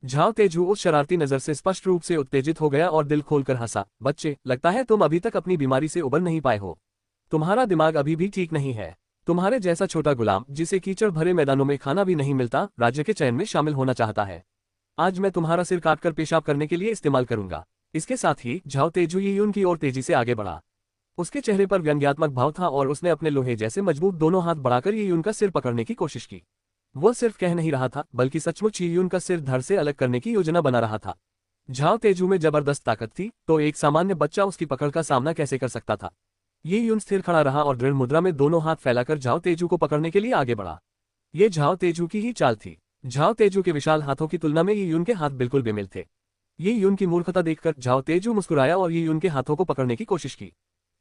झाओ तेजू उस शरारती नजर से स्पष्ट रूप से उत्तेजित हो गया और दिल खोलकर हंसा। बच्चे, लगता है तुम अभी तक अपनी बीमारी से उबर नहीं पाए हो। तुम्हारा दिमाग अभी भी ठीक नहीं है। तुम्हारे जैसा छोटा गुलाम, जिसे कीचड़ भरे मैदानों में खाना भी नहीं मिलता, राज्य के चयन में शामिल होना चाहता है। आज मैं तुम्हारा सिर काटकर पेशाब करने के लिए इस्तेमाल करूंगा। इसके साथ ही झाओ तेजू यीयुन की ओर तेजी से आगे बढ़ा। उसके चेहरे पर व्यंग्यात्मक भाव था और उसने अपने लोहे जैसे मजबूत दोनों हाथ बढ़ाकर यीयुन का सिर पकड़ने की कोशिश की। वह सिर्फ कह नहीं रहा था, बल्कि सचमुच यीयुन का सिर धड़ से अलग करने की योजना बना रहा था। झाओ तेजू में जबरदस्त ताकत थी, तो एक सामान्य बच्चा उसकी पकड़ का सामना कैसे कर सकता था? यीयुन स्थिर खड़ा रहा और दृढ़ मुद्रा में दोनों हाथ फैलाकर झाओ तेजू को पकड़ने के लिए आगे बढ़ा। ये झाओ तेजू की ही चाल थी। झाओ तेजू के विशाल हाथों की तुलना में यीयुन के हाथ बिल्कुल बेमेल थे। यीयुन की मूर्खता देखकर झाओ तेजू मुस्कुराया और यीयुन के हाथों को पकड़ने की कोशिश की।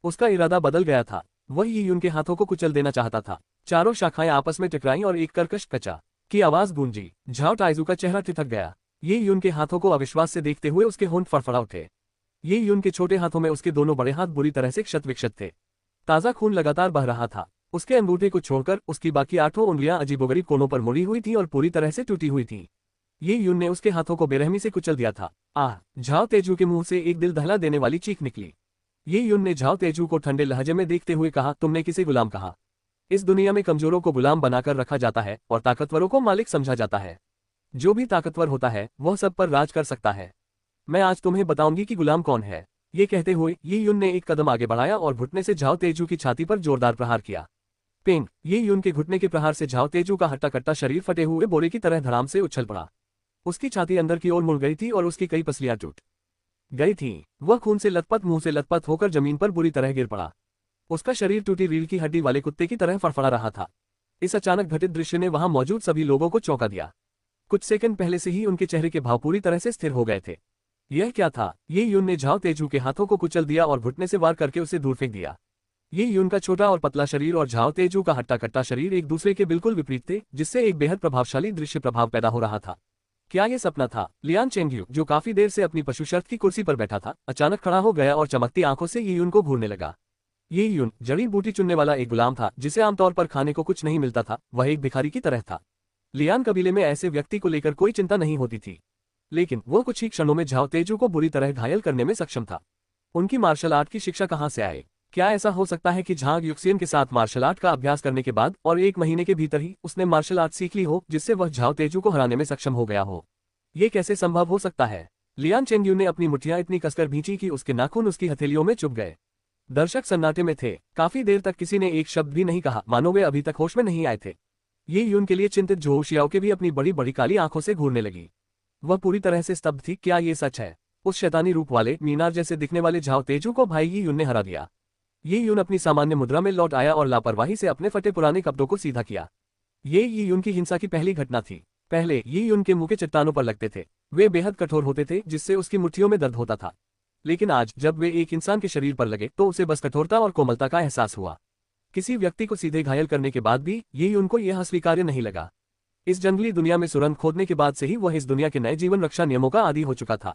उसका इरादा बदल गया था। वह यीयुन के हाथों को कुचल देना चाहता था। चारों शाखाएं आपस में टकराईं और एक कर्कश कचा की आवाज गूंजी। झाओ ताइजू का चेहरा ठिठक गया। यीयुन के हाथों को अविश्वास से देखते हुए उसके होंठ फड़फड़ा उठे। यीयुन के छोटे हाथों में उसके दोनों बड़े हाथ बुरी तरह से क्षत विक्षत थे। ताजा खून लगातार बह रहा था। उसके अंगूठे को छोड़कर उसकी बाकी 8 उंगलियां अजीबोगरीब कोनों पर मुड़ी हुई थी और पूरी तरह से टूटी हुई थी। यीयुन ने उसके हाथों को बेरहमी से कुचल दिया था। झाओ तेजू के मुंह से एक दिल दहला देने वाली चीख निकली। यीयुन ने झाओ तेजू को ठंडे लहजे में देखते हुए कहा, तुमने किसे गुलाम कहा? इस दुनिया में कमजोरों को गुलाम बनाकर रखा जाता है और ताकतवरों को मालिक समझा जाता है। जो भी ताकतवर होता है वह सब पर राज कर सकता है। मैं आज तुम्हें बताऊंगी कि गुलाम कौन है। ये कहते हुए ये यून ने एक कदम आगे बढ़ाया और घुटने से झाओ तेजू की छाती पर जोरदार प्रहार किया। पेंग, ये यून के घुटने के प्रहार से झाओ तेजू का हट्टा कट्टा शरीर फटे हुए बोरे की तरह धड़ाम से उछल पड़ा। उसकी छाती अंदर की ओर मुड़ गई थी और उसकी कई पसलियां टूट गई थीं। वह खून से लथपथ मुंह से लथपथ होकर जमीन पर बुरी तरह गिर पड़ा। उसका शरीर टूटी रीढ़ की हड्डी वाले कुत्ते की तरह फड़फड़ा रहा था। इस अचानक घटित दृश्य ने वहां मौजूद सभी लोगों को चौंका दिया। कुछ सेकंड पहले से ही उनके चेहरे के भाव पूरी तरह से स्थिर हो गए थे। यह क्या था? ये यून ने झाओ तेजू के हाथों को कुचल दिया और घुटने से वार करके उसे दूर फेंक दिया। ये यून का छोटा और पतला शरीर और झाओ तेजू का हट्टा कट्टा शरीर एक दूसरे के बिल्कुल विपरीत थे, जिससे एक बेहद प्रभावशाली दृश्य प्रभाव पैदा हो रहा था। क्या ये सपना था? लियान चेंगयू, जो काफी देर से अपनी पशु शर्त की कुर्सी पर बैठा था, अचानक खड़ा हो गया और चमकती आंखों से ये यून को घूरने लगा। ये यून जड़ी बूटी चुनने वाला एक गुलाम था, जिसे आमतौर पर खाने को कुछ नहीं मिलता था। वह एक भिखारी की तरह था। लियान कबीले में ऐसे व्यक्ति को लेकर कोई चिंता नहीं होती थी, लेकिन वो कुछ ही क्षणों में झाओ तेजू को बुरी तरह घायल करने में सक्षम था। उनकी मार्शल आर्ट की शिक्षा कहाँ से आए? क्या ऐसा हो सकता है कि झांग युक्सियन के साथ मार्शल आर्ट का अभ्यास करने के बाद और 1 महीने के भीतर ही उसने मार्शल आर्ट सीख ली हो, जिससे वह झाओ तेजू को हराने में सक्षम हो गया हो? ये कैसे संभव हो सकता है? लियान चेंगयू ने अपनी मुठ्ठियां इतनी कसकर भींची कि उसके नाखून उसकी हथेलियों में चुभ गए। दर्शक सन्नाटे में थे। काफी देर तक किसी ने एक शब्द भी नहीं कहा, मानो वे अभी तक होश में नहीं आए थे। ये यून के लिए चिंतित झोउ शियाओके भी अपनी बड़ी बड़ी काली आंखों से घूरने लगी। वह पूरी तरह से स्तब्ध थी। क्या ये सच है? उस शैतानी रूप वाले, मीनार जैसे दिखने वाले झाओ तेजू को भाई ये यून ने हरा दिया। ये यून अपनी सामान्य मुद्रा में लौट आया और लापरवाही से अपने फटे पुराने कपड़ों को सीधा किया। ये यून की हिंसा की पहली घटना थी। पहले ये यून के मुंह के चट्टानों पर लगते थे। वे बेहद कठोर होते थे, जिससे उसकी मुट्ठियों में दर्द होता था। लेकिन आज जब वे एक इंसान के शरीर पर लगे तो उसे बस कठोरता और कोमलता का एहसास हुआ। किसी व्यक्ति को सीधे घायल करने के बाद भी ये उनको यह अस्वीकार्य नहीं लगा। इस जंगली दुनिया में सुरंग खोदने के बाद से ही वह इस दुनिया के नए जीवन रक्षा नियमों का आदी हो चुका था।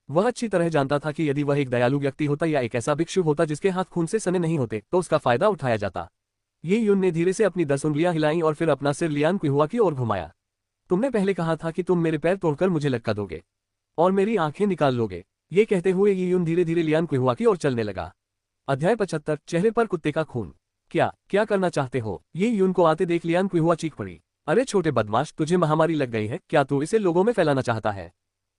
वह अच्छी तरह जानता था कि यदि वह एक दयालु व्यक्ति होता या एक ऐसा भिक्षु होता जिसके हाथ खून से सने नहीं होते, तो उसका फायदा उठाया जाता। ये यून ने धीरे से अपनी 10 उंगलियां हिलाईं और फिर अपना सिर लियान क्विहुआ की ओर घुमाया। तुमने पहले कहा था कि तुम मेरे पैर तोड़कर मुझे लटका दोगे और मेरी आंखें निकाल लोगे। ये कहते हुए ये यून धीरे धीरे लियान क्विहुआ की ओर चलने लगा। अध्याय 75, चेहरे पर कुत्ते का खून। क्या करना चाहते हो? ये यून को आते देख लियान क्विहुआ चीख पड़ी। अरे छोटे बदमाश, तुझे महामारी लग गई है क्या? तू इसे लोगों में फैलाना चाहता है?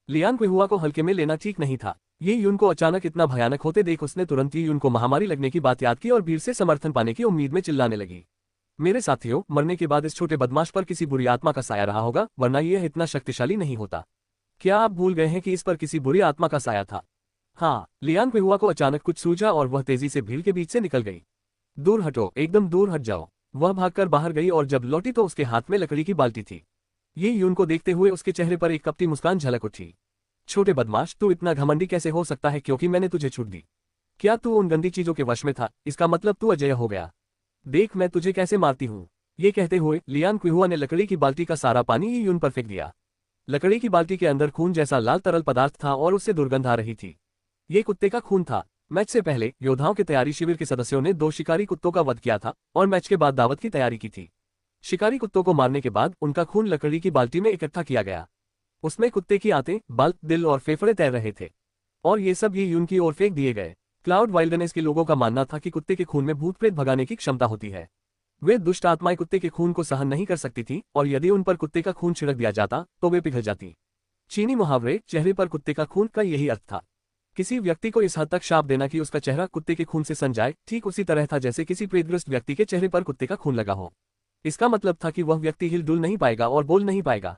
लियान क्विहुआ को हल्के में लेना ठीक नहीं था। ये यून को अचानक इतना भयानक होते देख उसने तुरंत ही यून को महामारी लगने की बात याद की और भीड़ से समर्थन पाने की उम्मीद में चिल्लाने लगी। मेरे साथियों, मरने के बाद इस छोटे बदमाश पर किसी बुरी आत्मा का साया रहा होगा, वरना यह इतना शक्तिशाली नहीं होता। क्या आप भूल गए हैं कि इस पर किसी बुरी आत्मा का साया था? हाँ, लियान क्विहुआ को अचानक कुछ सूझा और वह तेजी से भीड़ के बीच से निकल गई। दूर हटो, एकदम दूर हट जाओ। वह भागकर बाहर गई और जब लौटी तो उसके हाथ में लकड़ी की बाल्टी थी। ये यून को देखते हुए उसके चेहरे पर एक कपटी मुस्कान झलक उठी। छोटे बदमाश, तू इतना घमंडी कैसे हो सकता है क्योंकि मैंने तुझे छूट दी? क्या तू उन गंदी चीजों के वश में था? इसका मतलब तू अजय हो गया। देख मैं तुझे कैसे मारती हूँ। ये कहते हुए लियान क्विहुआ ने लकड़ी की बाल्टी का सारा पानी ये यून पर फेंक दिया। लकड़ी की बाल्टी के अंदर खून जैसा लाल तरल पदार्थ था और उससे दुर्गंध आ रही थी। ये कुत्ते का खून था। मैच से पहले योद्धाओं के तैयारी शिविर के सदस्यों ने 2 शिकारी कुत्तों का वध किया था और मैच के बाद दावत की तैयारी की थी। शिकारी कुत्तों को मारने के बाद उनका खून लकड़ी की बाल्टी में इकट्ठा किया गया। उसमें कुत्ते की आंतें, बाल, दिल और फेफड़े तैर रहे थे और ये सब ये यून की ओर फेंक दिए गए। क्लाउड वाइल्डनेस के लोगों का मानना था कि कुत्ते के खून में भूत प्रेत भगाने की क्षमता होती है। वे दुष्ट आत्माएं कुत्ते के खून को सहन नहीं कर सकती थी और यदि उन पर कुत्ते का खून छिड़क दिया जाता तो वे पिघल जाती। चीनी मुहावरे चेहरे पर कुत्ते का खून का यही अर्थ था। किसी व्यक्ति को इस हद तक शाप देना कि उसका चेहरा कुत्ते के खून से सन जाए, ठीक उसी तरह था जैसे किसी प्रेतग्रस्त व्यक्ति के चेहरे पर कुत्ते का खून लगा हो। इसका मतलब था कि वह व्यक्ति हिल-डुल नहीं पाएगा और बोल नहीं पाएगा।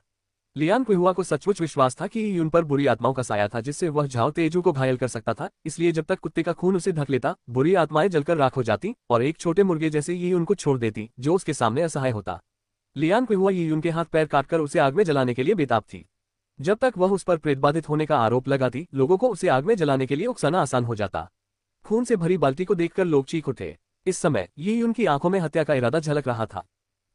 लियान क्विहुआ को सचमुच विश्वास था कि यून पर बुरी आत्माओं का साया था जिससे वह झाओ तेजू को घायल कर सकता था, इसलिए जब तक कुत्ते का खून उसे ढक लेता, बुरी आत्माएं जलकर राख हो जाती और एक छोटे मुर्गे जैसे ये उनको छोड़ देती जो उसके सामने असहाय होता। लियान क्विहुआ ये यून के हाथ पैर काटकर उसे आग में जलाने के लिए बेताब थी। जब तक वह उस पर प्रेतबाधित होने का आरोप लगाती, लोगों को उसे आग में जलाने के लिए उकसाना आसान हो जाता। खून से भरी बाल्टी को देखकर लोग चीख उठे। इस समय ये यून की आंखों में हत्या का इरादा झलक रहा था।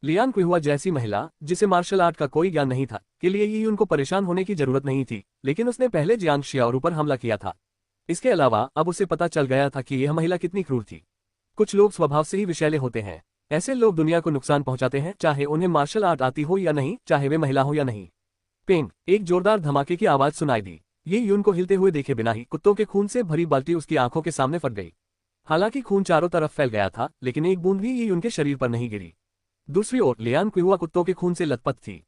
लियान क्विहुआ जैसी महिला, जिसे मार्शल आर्ट का कोई ज्ञान नहीं था, के लिए ये यून को परेशान होने की जरूरत नहीं थी, लेकिन उसने पहले जियांग शियाओ पर हमला किया था। इसके अलावा अब उसे पता चल गया था कि यह महिला कितनी क्रूर थी। कुछ लोग स्वभाव से ही विषैले होते हैं। ऐसे लोग दुनिया को नुकसान पहुंचाते हैं, चाहे उन्हें मार्शल आर्ट आती हो या नहीं, चाहे वे महिला हो या नहीं। पेंग, एक जोरदार धमाके की आवाज सुनाई दी। ये यून को हिलते हुए देखे बिना ही कुत्तों के खून से भरी बाल्टी उसकी आंखों के सामने फट गई। हालांकि खून चारों तरफ फैल गया था, लेकिन एक बूंद भी ये उनके शरीर पर नहीं गिरी। दूसरी ओर लियान क्विहुआ कुत्तों के खून से लथपथ थी।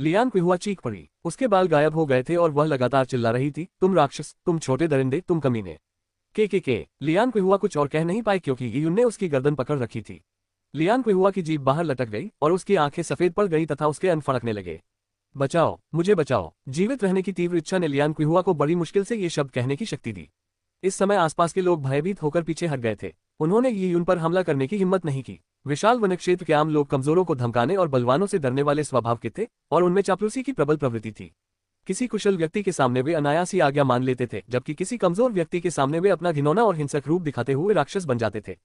लियान क्विहुआ चीख पड़ी। उसके बाल गायब हो गए थे और वह लगातार चिल्ला रही थी, तुम राक्षस, तुम छोटे दरिंदे, तुम कमीने। के। लियान क्विहुआ कुछ और कह नहीं पाए क्योंकि यीयुन ने उसकी गर्दन पकड़ रखी थी। लियान क्विहुआ की जीभ बाहर लटक गई और उसकी आंखें सफेद पड़ गई तथा उसके अन्न फड़कने लगे। बचाओ, मुझे बचाओ। जीवित रहने की तीव्र इच्छा ने लियान क्विहुआ को बड़ी मुश्किल से ये शब्द कहने की शक्ति दी। इस समय आसपास के लोग भयभीत होकर पीछे हट गए थे। उन्होंने यीयुन पर हमला करने की हिम्मत नहीं की। विशाल वन क्षेत्र के आम लोग कमजोरों को धमकाने और बलवानों से डरने वाले स्वभाव के थे और उनमें चापलूसी की प्रबल प्रवृत्ति थी। किसी कुशल व्यक्ति के सामने वे अनायास ही आज्ञा मान लेते थे, जबकि किसी कमजोर व्यक्ति के सामने वे अपना घिनौना और हिंसक रूप दिखाते हुए राक्षस बन जाते थे।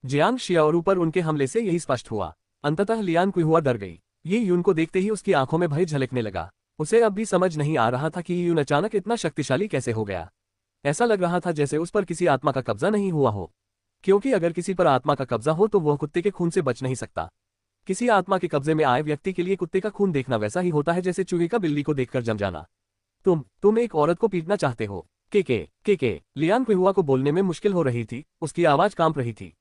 जियांग शियाओरू पर उनके हमले से यही स्पष्ट हुआ। अंततः लियान क्विहुआ डर गई। यीयुन को देखते ही उसकी आंखों में भय झलकने लगा। उसे अब भी समझ नहीं आ रहा था कि यीयुन अचानक इतना शक्तिशाली कैसे हो गया। ऐसा लग रहा था जैसे उस पर किसी आत्मा का कब्जा नहीं हुआ हो, क्योंकि अगर किसी पर आत्मा का कब्जा हो तो वह कुत्ते के खून से बच नहीं सकता। किसी आत्मा के कब्जे में आए व्यक्ति के लिए कुत्ते का खून देखना वैसा ही होता है जैसे चूहे का बिल्ली को देखकर जम जाना। तुम एक औरत को पीटना चाहते हो? के। लियान क्विहुआ को बोलने में मुश्किल हो रही थी, उसकी आवाज कांप रही थी।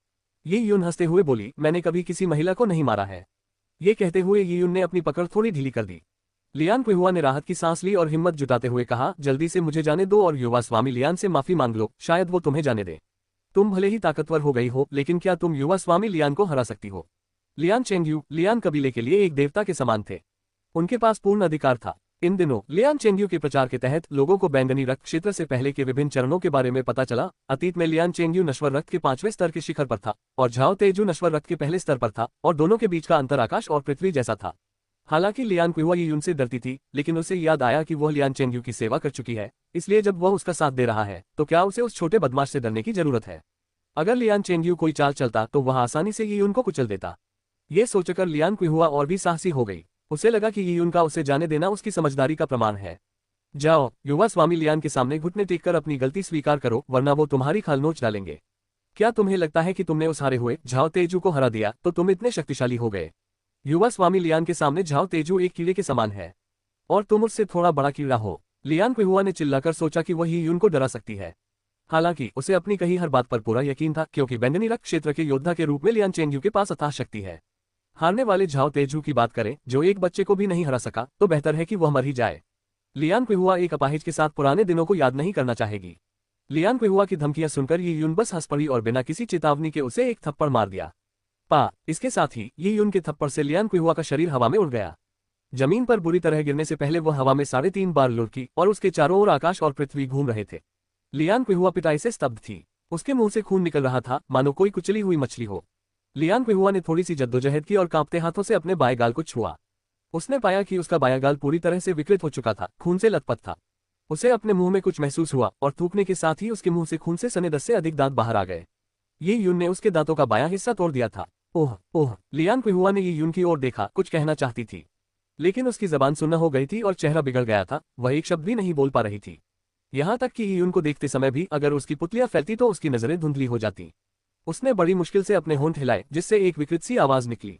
यीयुन हंसते हुए बोली, मैंने कभी किसी महिला को नहीं मारा है। ये कहते हुए यीयुन ने अपनी पकड़ थोड़ी ढीली कर दी। लियान क्विहुआ ने राहत की सांस ली और हिम्मत जुटाते हुए कहा, जल्दी से मुझे जाने दो और युवा स्वामी लियान से माफी मांग लो, शायद वो तुम्हें जाने दे। तुम भले ही ताकतवर हो गई हो, लेकिन क्या तुम युवा स्वामी लियान को हरा सकती हो? लियान चेंगयू लियान कबीले के लिए एक देवता के समान थे। उनके पास पूर्ण अधिकार था। इन दिनों लियान चेंगयू के प्रचार के तहत लोगों को बैंगनी रक्त क्षेत्र से पहले के विभिन्न चरणों के बारे में पता चला। अतीत में लियान चेंगयू नश्वर रक्त के 5वें स्तर के शिखर पर था और झाओ तेजू नश्वर रक्त के पहले स्तर पर था और दोनों के बीच का अंतर आकाश और पृथ्वी जैसा था। हालांकि लियान क्विहुआ यीयुन से डरती थी, लेकिन उसे याद आया कि वह लियान चेंगयू की सेवा कर चुकी है, इसलिए जब वह उसका साथ दे रहा है तो क्या उसे उस छोटे बदमाश से डरने की जरूरत है? अगर लियान चेंगयू कोई चाल चलता तो वह आसानी से यीयुन को कुचल देता। ये सोचकर लियान क्विहुआ और भी साहसी हो गई। उसे लगा कि यीयुन का उसे जाने देना उसकी समझदारी का प्रमाण है। जाओ, युवा स्वामी लियान के सामने घुटने टेककर अपनी गलती स्वीकार करो, वरना वो तुम्हारी खाल नोच डालेंगे। क्या तुम्हें लगता है कि तुमने उस हारे हुए झाओ तेजू को हरा दिया तो तुम इतने शक्तिशाली हो गए? युवा स्वामी लियान के सामने झाओ तेजू एक कीड़े के समान है और तुम उससे थोड़ा बड़ा कीड़ा हो। लियान क्विहुआ ने चिल्लाकर सोचा कि वह यीयुन को डरा सकती है। हालांकि उसे अपनी कही हर बात पर पूरा यकीन था, क्योंकि बैंगनी रक्त क्षेत्र के योद्धा के रूप में लियान चेंगयू के पास अथाह शक्ति है। हारने वाले झाओ तेजू की बात करें, जो एक बच्चे को भी नहीं हरा सका, तो बेहतर है कि वह मर ही जाए। लियान क्विहुआ एक अपाहिज के साथ पुराने दिनों को याद नहीं करना चाहेगी। लियान क्विहुआ की धमकियां सुनकर यीयुन बस हंस पड़ी और बिना किसी चेतावनी के उसे एक थप्पड़ मार दिया। इसके साथ ही यीयुन के थप्पड़ से लियान क्विहुआ का शरीर हवा में उड़ गया। जमीन पर बुरी तरह गिरने से पहले वह हवा में 3.5 बार लुढ़की और उसके चारों ओर आकाश और पृथ्वी घूम रहे थे। लियान क्विहुआ पिटाई से स्तब्ध थी। उसके मुंह से खून निकल रहा था, मानो कोई कुचली हुई मछली हो। लियान क्विहुआ ने थोड़ी सी जद्दोजहद की और कांपते हाथों से अपने बाएं गाल को छुआ। उसने पाया कि उसका बायां गाल पूरी तरह से विकृत हो चुका था, खून से लथपथ था। उसे अपने मुंह में कुछ महसूस हुआ और थूकने के साथ ही उसके मुंह से खून से सने 10 से अधिक दांत बाहर आ गए। यीयुन ने उसके दांतों का बायां हिस्सा तोड़ दिया था। ओह। लियान क्विहुआ ने यीयुन की ओर देखा, कुछ कहना चाहती थी, लेकिन उसकी जबान सुन्न हो गई थी और चेहरा बिगड़ गया था। वह एक शब्द भी नहीं बोल पा रही थी। यहाँ तक कि यीयुन को देखते समय भी अगर उसकी पुतलियां फैलती तो उसकी नजरें धुंधली हो जाती। उसने बड़ी मुश्किल से अपने होंठ हिलाए, जिससे एक विकृत सी आवाज निकली।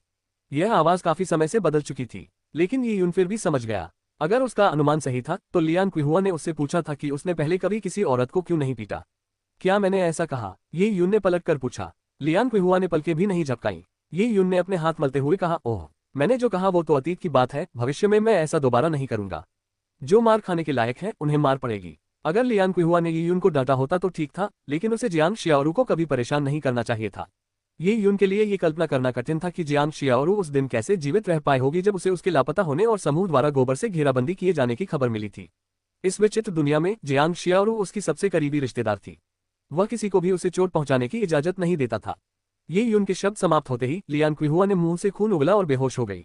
यह आवाज काफी समय से बदल चुकी थी, लेकिन यीयुन फिर भी समझ गया। अगर उसका अनुमान सही था तो लियान क्विहुआ ने उससे पूछा था कि उसने पहले कभी किसी औरत को क्यों नहीं पीटा। क्या मैंने ऐसा कहा? यीयुन ने पलट कर पूछा। लियान क्विहुआ ने पलकें भी नहीं झपकाई। यीयुन ने अपने हाथ मलते हुए कहा, ओह, मैंने जो कहा वो तो अतीत की बात है, भविष्य में मैं ऐसा दोबारा नहीं करूंगा। जो मार खाने के लायक है उन्हें मार पड़ेगी। अगर लियान क्विहुआ ने यीयुन को डांटा होता तो ठीक था, लेकिन उसे जियांग शियाओरू को कभी परेशान नहीं करना चाहिए था। यीयुन के लिए ये कल्पना करना कठिन था कि जियांग शियाओरू उस दिन कैसे जीवित रह पाए होगी जब उसे उसके लापता होने और समूह द्वारा गोबर से घेराबंदी किए जाने की खबर मिली थी। इस विचित्र दुनिया में जियांग शियाओरू उसकी सबसे करीबी रिश्तेदार थी। वह किसी को भी उसे चोट पहुंचाने की इजाजत नहीं देता था। यीयुन के शब्द समाप्त होते ही लियान क्विहुआ ने मुंह से खून उगला और बेहोश हो गई।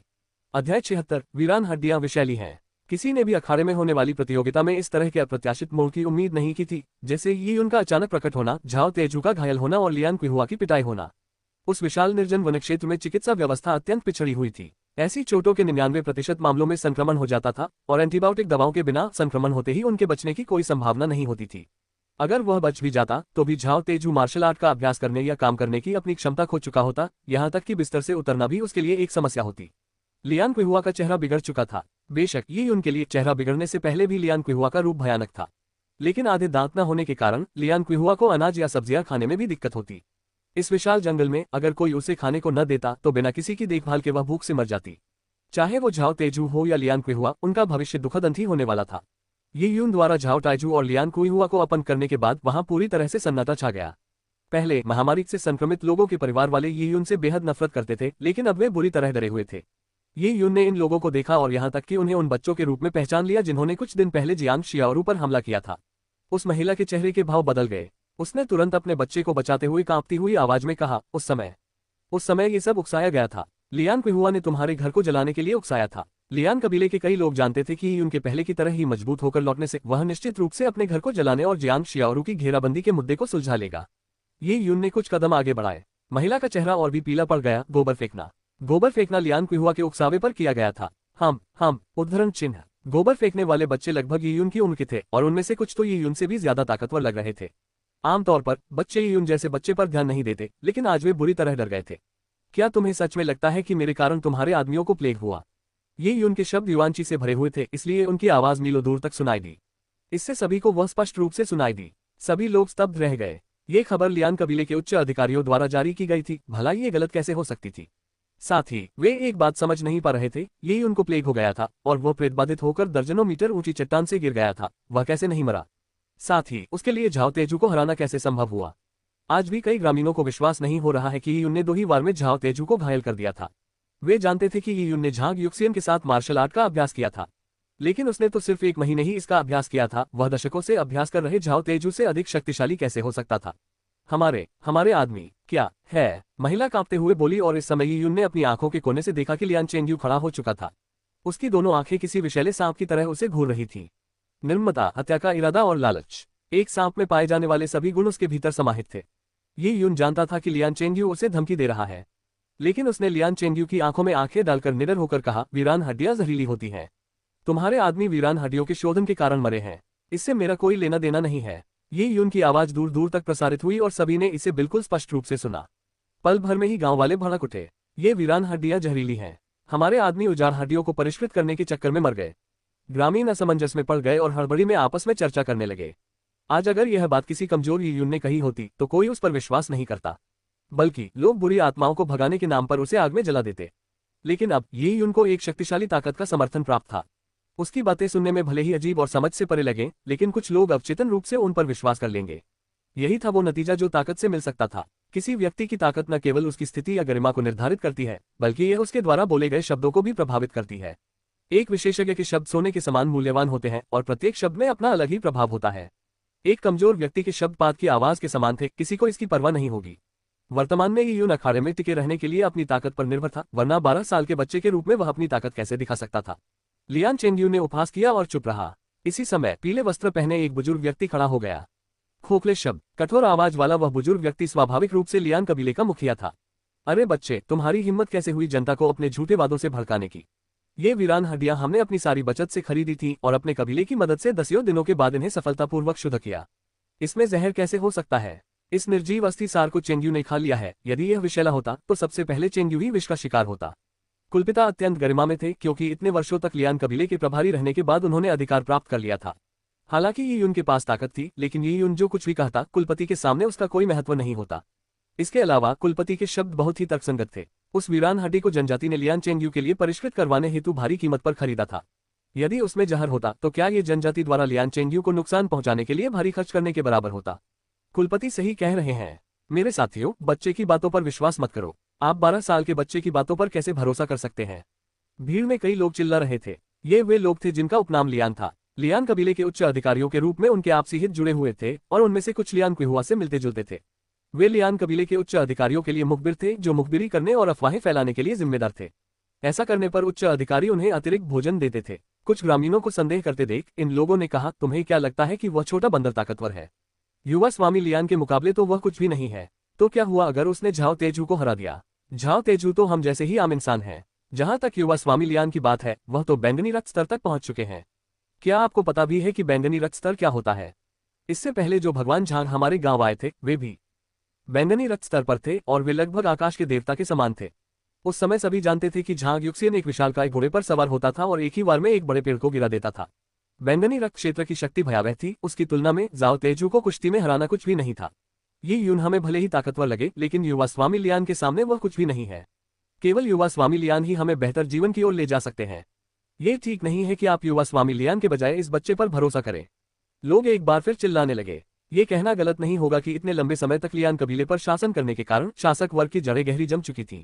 अध्याय 76 वीरान हड्डियां विषैली हैं। किसी ने भी अखाड़े में होने वाली प्रतियोगिता में इस तरह के अप्रत्याशित मोड़ की उम्मीद नहीं की थी, जैसे यीयुन का अचानक प्रकट होना, झाओ तेजू का घायल होना और लियान क्विहुआ की पिटाई होना। उस विशाल निर्जन वन क्षेत्र में चिकित्सा व्यवस्था अत्यंत पिछड़ी हुई थी। ऐसी चोटों के 99% मामलों में संक्रमण हो जाता था और एंटीबायोटिक दवाओं के बिना संक्रमण होते ही उनके बचने की कोई संभावना नहीं होती थी। अगर वह बच भी जाता तो भी झाओ तेजू मार्शल आर्ट का अभ्यास करने या काम करने की अपनी क्षमता खो चुका होता, यहाँ तक कि बिस्तर से उतरना भी उसके लिए एक समस्या होती। लियान क्विहुआ का चेहरा बिगड़ चुका था। बेशक यीयुन के लिए चेहरा बिगड़ने से पहले भी लियान क्विहुआ का रूप भयानक था, लेकिन आधे दांत न होने के कारण लियान क्विहुआ को अनाज या सब्जियां खाने में भी दिक्कत होती। इस विशाल जंगल में अगर कोई उसे खाने को न देता तो बिना किसी की देखभाल के वह भूख से मर जाती। चाहे वो झाओ तेजू हो या लियान कुइहुआ, उनका भविष्य दुखद अंत ही होने वाला था। ये यून द्वारा झाओ ताइजू और लियान कुइहुआ को अपन करने के बाद वहां पूरी तरह से सन्नाटा छा गया। पहले महामारी से संक्रमित लोगों के परिवार वाले ये यून से बेहद नफरत करते थे, लेकिन अब वे बुरी तरह डरे हुए थे। ये यून ने इन लोगों को देखा और यहाँ तक कि उन्हें उन बच्चों के रूप में पहचान लिया जिन्होंने कुछ दिन पहले जियांग शियाओरू पर हमला किया था। उस महिला के चेहरे के भाव बदल गए। उसने तुरंत अपने बच्चे को बचाते हुए कांपती हुई आवाज में कहा, उस समय ये सब उकसाया गया था। लियान कुइहुआ ने तुम्हारे घर को जलाने के लिए उकसाया था। लियान कबीले के कई लोग जानते थे कि उनके पहले की तरह ही मजबूत होकर लौटने से वह निश्चित रूप से अपने घर को जलाने और जियांग शियाओरू की घेराबंदी के मुद्दे को सुलझा लेगा। ये यून ने कुछ कदम आगे बढ़ाए। महिला का चेहरा और भी पीला पड़ गया। गोबर फेंकना लियान कुइहुआ के उकसावे पर किया गया था। हम उद्धरण चिन्ह। गोबर फेंकने वाले बच्चे लगभग यीयुन की उम्र के थे और उनमें से कुछ तो यीयुन से भी ज्यादा ताकतवर लग रहे थे। आमतौर पर बच्चे यीयुन जैसे बच्चे पर ध्यान नहीं देते, लेकिन आज वे बुरी तरह डर गए थे। क्या तुम्हें सच में लगता है कि मेरे कारण तुम्हारे आदमियों को प्लेग हुआ? ये यून के शब्द युवांची से भरे हुए थे, इसलिए उनकी आवाज मीलों दूर तक सुनाई दी। इससे सभी को वह स्पष्ट रूप से सुनाई दी। सभी लोग स्तब्ध रह गए। ये खबर लियान कबीले के उच्च अधिकारियों द्वारा जारी की गई थी। भला ये गलत कैसे हो सकती थी? साथ ही वे एक बात समझ नहीं पा रहे थे, ये उनको प्लेग हो गया था और वह प्रेतबाधित होकर दर्जनों मीटर ऊंची चट्टान से गिर गया था। वह कैसे नहीं मरा? साथ ही उसके लिए झाओ तेजू को हराना कैसे संभव हुआ? आज भी कई ग्रामीणों को विश्वास नहीं हो रहा है कि यीयुन ने 2 ही वार में झाओ तेजू को घायल कर दिया था। वे जानते थे कि यीयुन ने झांग युक्सियन के साथ मार्शल आर्ट का अभ्यास किया था, लेकिन उसने तो सिर्फ 1 महीने ही इसका अभ्यास किया था। वह दशकों से अभ्यास कर रहे झाओ तेजू से अधिक शक्तिशाली कैसे हो सकता था? हमारे आदमी क्या है? महिला कांपते हुए बोली और इस समय यीयुन ने अपनी आंखों के कोने से देखा कि लियान चेंगयू खड़ा हो चुका था। उसकी दोनों आंखें किसी विषैले सांप की तरह उसे घूर रही थीं। निर्ममता, हत्या का इरादा और लालच, एक सांप में पाए जाने वाले सभी गुण उसके भीतर समाहित थे। ये यून जानता था कि लियान चेंगयू उसे धमकी दे रहा है, लेकिन उसने लियान चेंगयू की आंखों में आंखें डालकर निडर होकर कहा, वीरान हड्डियां जहरीली होती हैं। तुम्हारे आदमी वीरान हड्डियों के शोधन के कारण मरे हैं। इससे मेरा कोई लेना देना नहीं है। ये यून की आवाज दूर दूर तक प्रसारित हुई और सभी ने इसे बिल्कुल स्पष्ट रूप से सुना। पल भर में ही गांव वाले भड़क उठे। ये वीरान हड्डियां जहरीली हैं। हमारे आदमी उजाड़ हड्डियों को परिष्कृत करने के चक्कर में मर गए। ग्रामीण असमंजस में पड़ गए और हड़बड़ी में आपस में चर्चा करने लगे। आज अगर यह बात किसी कमजोर यीयुन ने कही होती तो कोई उस पर विश्वास नहीं करता, बल्कि लोग बुरी आत्माओं को भगाने के नाम पर उसे आग में जला देते। लेकिन अब यीयुन को एक शक्तिशाली ताकत का समर्थन प्राप्त था। उसकी बातें सुनने में भले ही अजीब और समझ से परे लगे, लेकिन कुछ लोग अवचेतन रूप से उन पर विश्वास कर लेंगे। यही था वो नतीजा जो ताकत से मिल सकता था। किसी व्यक्ति की ताकत न केवल उसकी स्थिति या गरिमा को निर्धारित करती है, बल्कि यह उसके द्वारा बोले गए शब्दों को भी प्रभावित करती है। एक विशेषज्ञ के शब्द सोने के समान मूल्यवान होते हैं और प्रत्येक शब्द में अपना अलग ही प्रभाव होता है। एक कमजोर व्यक्ति के शब्द पात की आवाज के समान थे, किसी को इसकी परवाह नहीं होगी। वर्तमान में यीयुन अखाड़े में टिके रहने के लिए अपनी ताकत पर निर्भर था, वरना 12 साल के बच्चे के रूप में वह अपनी ताकत कैसे दिखा सकता था? लियान चेंगयू ने उपहास किया और चुप रहा। इसी समय पीले वस्त्र पहने एक बुजुर्ग व्यक्ति खड़ा हो गया। खोखले शब्द, कठोर आवाज वाला वह बुजुर्ग व्यक्ति स्वाभाविक रूप से लियान कबीले का मुखिया था। अरे बच्चे, तुम्हारी हिम्मत कैसे हुई जनता को अपने झूठे वादों से भड़काने की? ये वीरान हड्डियां हमने अपनी सारी बचत से खरीदी थी और अपने कबीले की मदद से 10 दिनों के बाद इन्हें सफलतापूर्वक शुद्ध किया। इसमें जहर कैसे हो सकता है? इस निर्जीव अस्थि सार को चेंगयू ने खा लिया है। यदि यह विषैला होता तो सबसे पहले चेंगयू ही विष का शिकार होता। कुलपिता अत्यंत गरिमा में थे, क्योंकि इतने वर्षों तक लियान कबीले के प्रभारी रहने के बाद उन्होंने अधिकार प्राप्त कर लिया था। हालांकि यीयुन के पास ताकत थी, लेकिन यीयुन जो कुछ भी कहता कुलपति के सामने उसका कोई महत्व नहीं होता। इसके अलावा कुलपति के शब्द बहुत ही तर्कसंगत थे। उस वीरान हड्डी को जनजाति ने लियान चेंगयू के लिए परिष्कृत करवाने हेतु भारी कीमत पर खरीदा था। यदि उसमें जहर होता तो क्या ये जनजाति द्वारा लियान चेंगयू को नुकसान पहुंचाने के लिए भारी खर्च करने के बराबर होता? कुलपति सही कह रहे हैं। मेरे साथियों, बच्चे की बातों पर विश्वास मत करो। आप 12 साल के बच्चे की बातों पर कैसे भरोसा कर सकते हैं? भीड़ में कई लोग चिल्ला रहे थे। ये वे लोग थे जिनका उपनाम लियान था। लियान कबीले के उच्च अधिकारियों के रूप में उनके आपसी हित जुड़े हुए थे और उनमें से कुछ लियान कुइहुआ से मिलते जुलते थे। वे लियान कबीले के उच्च अधिकारियों के लिए मुखबिर थे, जो मुखबिरी करने और अफवाहें फैलाने के लिए जिम्मेदार थे। ऐसा करने पर उच्च अधिकारी उन्हें अतिरिक्त भोजन देते थे। कुछ ग्रामीणों को संदेह करते देख इन लोगों ने कहा, तुम्हें क्या लगता है कि वह छोटा बंदर ताकतवर है? युवा स्वामी लियान के मुकाबले तो वह कुछ भी नहीं है। तो क्या हुआ अगर उसने झाओ तेजू को हरा दिया? झाओ तेजू तो हम जैसे ही आम इंसान हैं। जहां तक युवा स्वामी लियान की बात है, वह तो बैंगनी रक्त स्तर तक पहुंच चुके हैं। क्या आपको पता भी है कि बैंगनी रक्त स्तर क्या होता है? इससे पहले जो भगवान झांग हमारे गांव आए थे, वे भी बैंगनी रक्त स्तर पर थे और वे लगभग आकाश के देवता के समान थे। उस समय सभी जानते थे कि झांग युक्सियन एक विशालकाय घोड़े पर सवार होता था और एक ही वार में एक बड़े पेड़ को गिरा देता था। बैंगनी रक्त क्षेत्र की शक्ति भयावह थी। उसकी तुलना में झाओ तेजू को कुश्ती में हराना कुछ भी नहीं था। ये यून हमें भले ही ताकतवर लगे, लेकिन युवा स्वामी लियान के सामने वह कुछ भी नहीं है। केवल युवा स्वामी लियान ही हमें बेहतर जीवन की ओर ले जा सकते हैं। ये ठीक नहीं है कि आप युवा स्वामी लियान के बजाय इस बच्चे पर भरोसा करें। लोग एक बार फिर चिल्लाने लगे। ये कहना गलत नहीं होगा कि इतने लंबे समय तक लियान कबीले पर शासन करने के कारण शासक वर्ग की जड़ें गहरी जम चुकी थीं।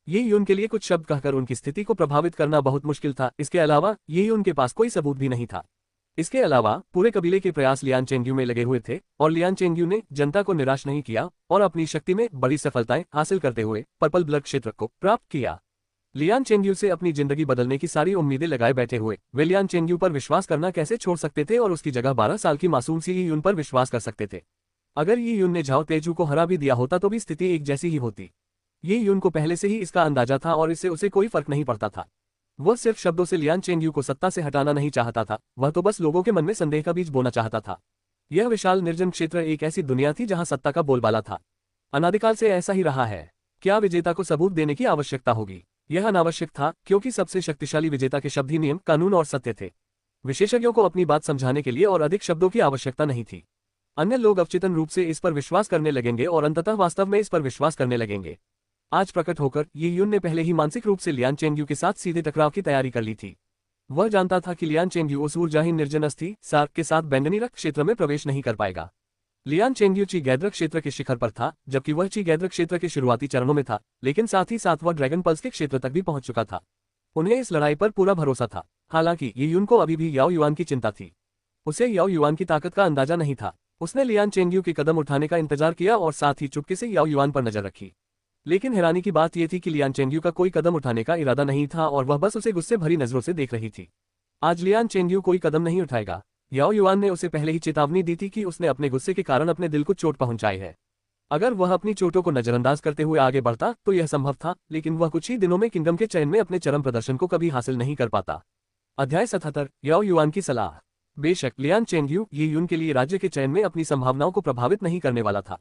ये यून के लिए कुछ शब्द कहकर उनकी स्थिति को प्रभावित करना बहुत मुश्किल था। इसके अलावा ये उनके पास कोई सबूत भी नहीं था। इसके अलावा पूरे कबीले के प्रयास लियान चेंग्यू में लगे हुए थे और लियान चेंग्यू ने जनता को निराश नहीं किया और अपनी शक्ति में बड़ी सफलताएं हासिल करते हुए पर्पल ब्लड क्षेत्र को प्राप्त किया। लियान चेंग्यू से अपनी जिंदगी बदलने की सारी उम्मीदें लगाए बैठे हुए वे लियान चेंग्यू पर विश्वास करना कैसे छोड़ सकते थे और उसकी जगह 12 साल की मासूम सी यी यून पर विश्वास कर सकते थे। अगर यी यून ने झाओ तेजू को हरा भी दिया होता तो भी स्थिति एक जैसी ही होती। ये यून को पहले से ही इसका अंदाजा था और इससे उसे कोई फर्क नहीं पड़ता था। वह सिर्फ शब्दों से लियान चेंग्यू को सत्ता से हटाना नहीं चाहता था, वह तो बस लोगों के मन में संदेह का बीज बोना चाहता था। यह विशाल निर्जन क्षेत्र एक ऐसी दुनिया थी जहां सत्ता का बोलबाला था। अनादिकाल से ऐसा ही रहा है। क्या विजेता को सबूत देने की आवश्यकता होगी? यह अनावश्यक था, क्योंकि सबसे शक्तिशाली विजेता के शब्द ही नियम, कानून और सत्य थे। विशेषज्ञों को अपनी बात समझाने के लिए और अधिक शब्दों की आवश्यकता नहीं थी। अन्य लोग अवचेतन रूप से इस पर विश्वास करने लगेंगे और अंततः वास्तव में इस पर विश्वास करने लगेंगे। आज प्रकट होकर ये यून ने पहले ही मानसिक रूप से लियान चेंग्यू के साथ सीधे टकराव की तैयारी कर ली थी। वह जानता था कि लियान चेंग्यू उस ऊर्जाहीन निर्जन अस्थि सार्क के साथ बैंगनी रक्त क्षेत्र में प्रवेश नहीं कर पाएगा। लियान चेंग्यू ची गैद्र क्षेत्र के शिखर पर था, जबकि वह ची गैद्र क्षेत्र के शुरुआती चरणों में था, लेकिन साथ ही साथ वह ड्रैगन पल्स के क्षेत्र तक भी पहुंच चुका था। उन्हें इस लड़ाई पर पूरा भरोसा था। हालांकि ये यून को अभी भी याओ युआन की चिंता थी। उसे याओ युआन की ताकत का अंदाजा नहीं था। उसने लियान चेंग्यू के कदम उठाने का इंतजार किया और साथ ही चुपके से याओ युआन पर नजर रखी। लेकिन हैरानी की बात यह थी कि लियान चेंग्यू का कोई कदम उठाने का इरादा नहीं था और वह बस उसे गुस्से भरी नजरों से देख रही थी। आज लियान चेंग्यू कोई कदम नहीं उठाएगा। याओ युआन ने उसे पहले ही चेतावनी दी थी कि उसने अपने गुस्से के कारण अपने दिल को चोट पहुंचाई है। अगर वह अपनी चोटों को नजरअंदाज करते हुए आगे बढ़ता तो यह संभव था, लेकिन वह कुछ ही दिनों में किंगडम के चयन में अपने चरम प्रदर्शन को कभी हासिल नहीं कर पाता। अध्याय 77 याओ युआन की सलाह। बेशक लियान चेंग्यू ये यून के लिए राज्य के चयन में अपनी संभावनाओं को प्रभावित नहीं करने वाला था।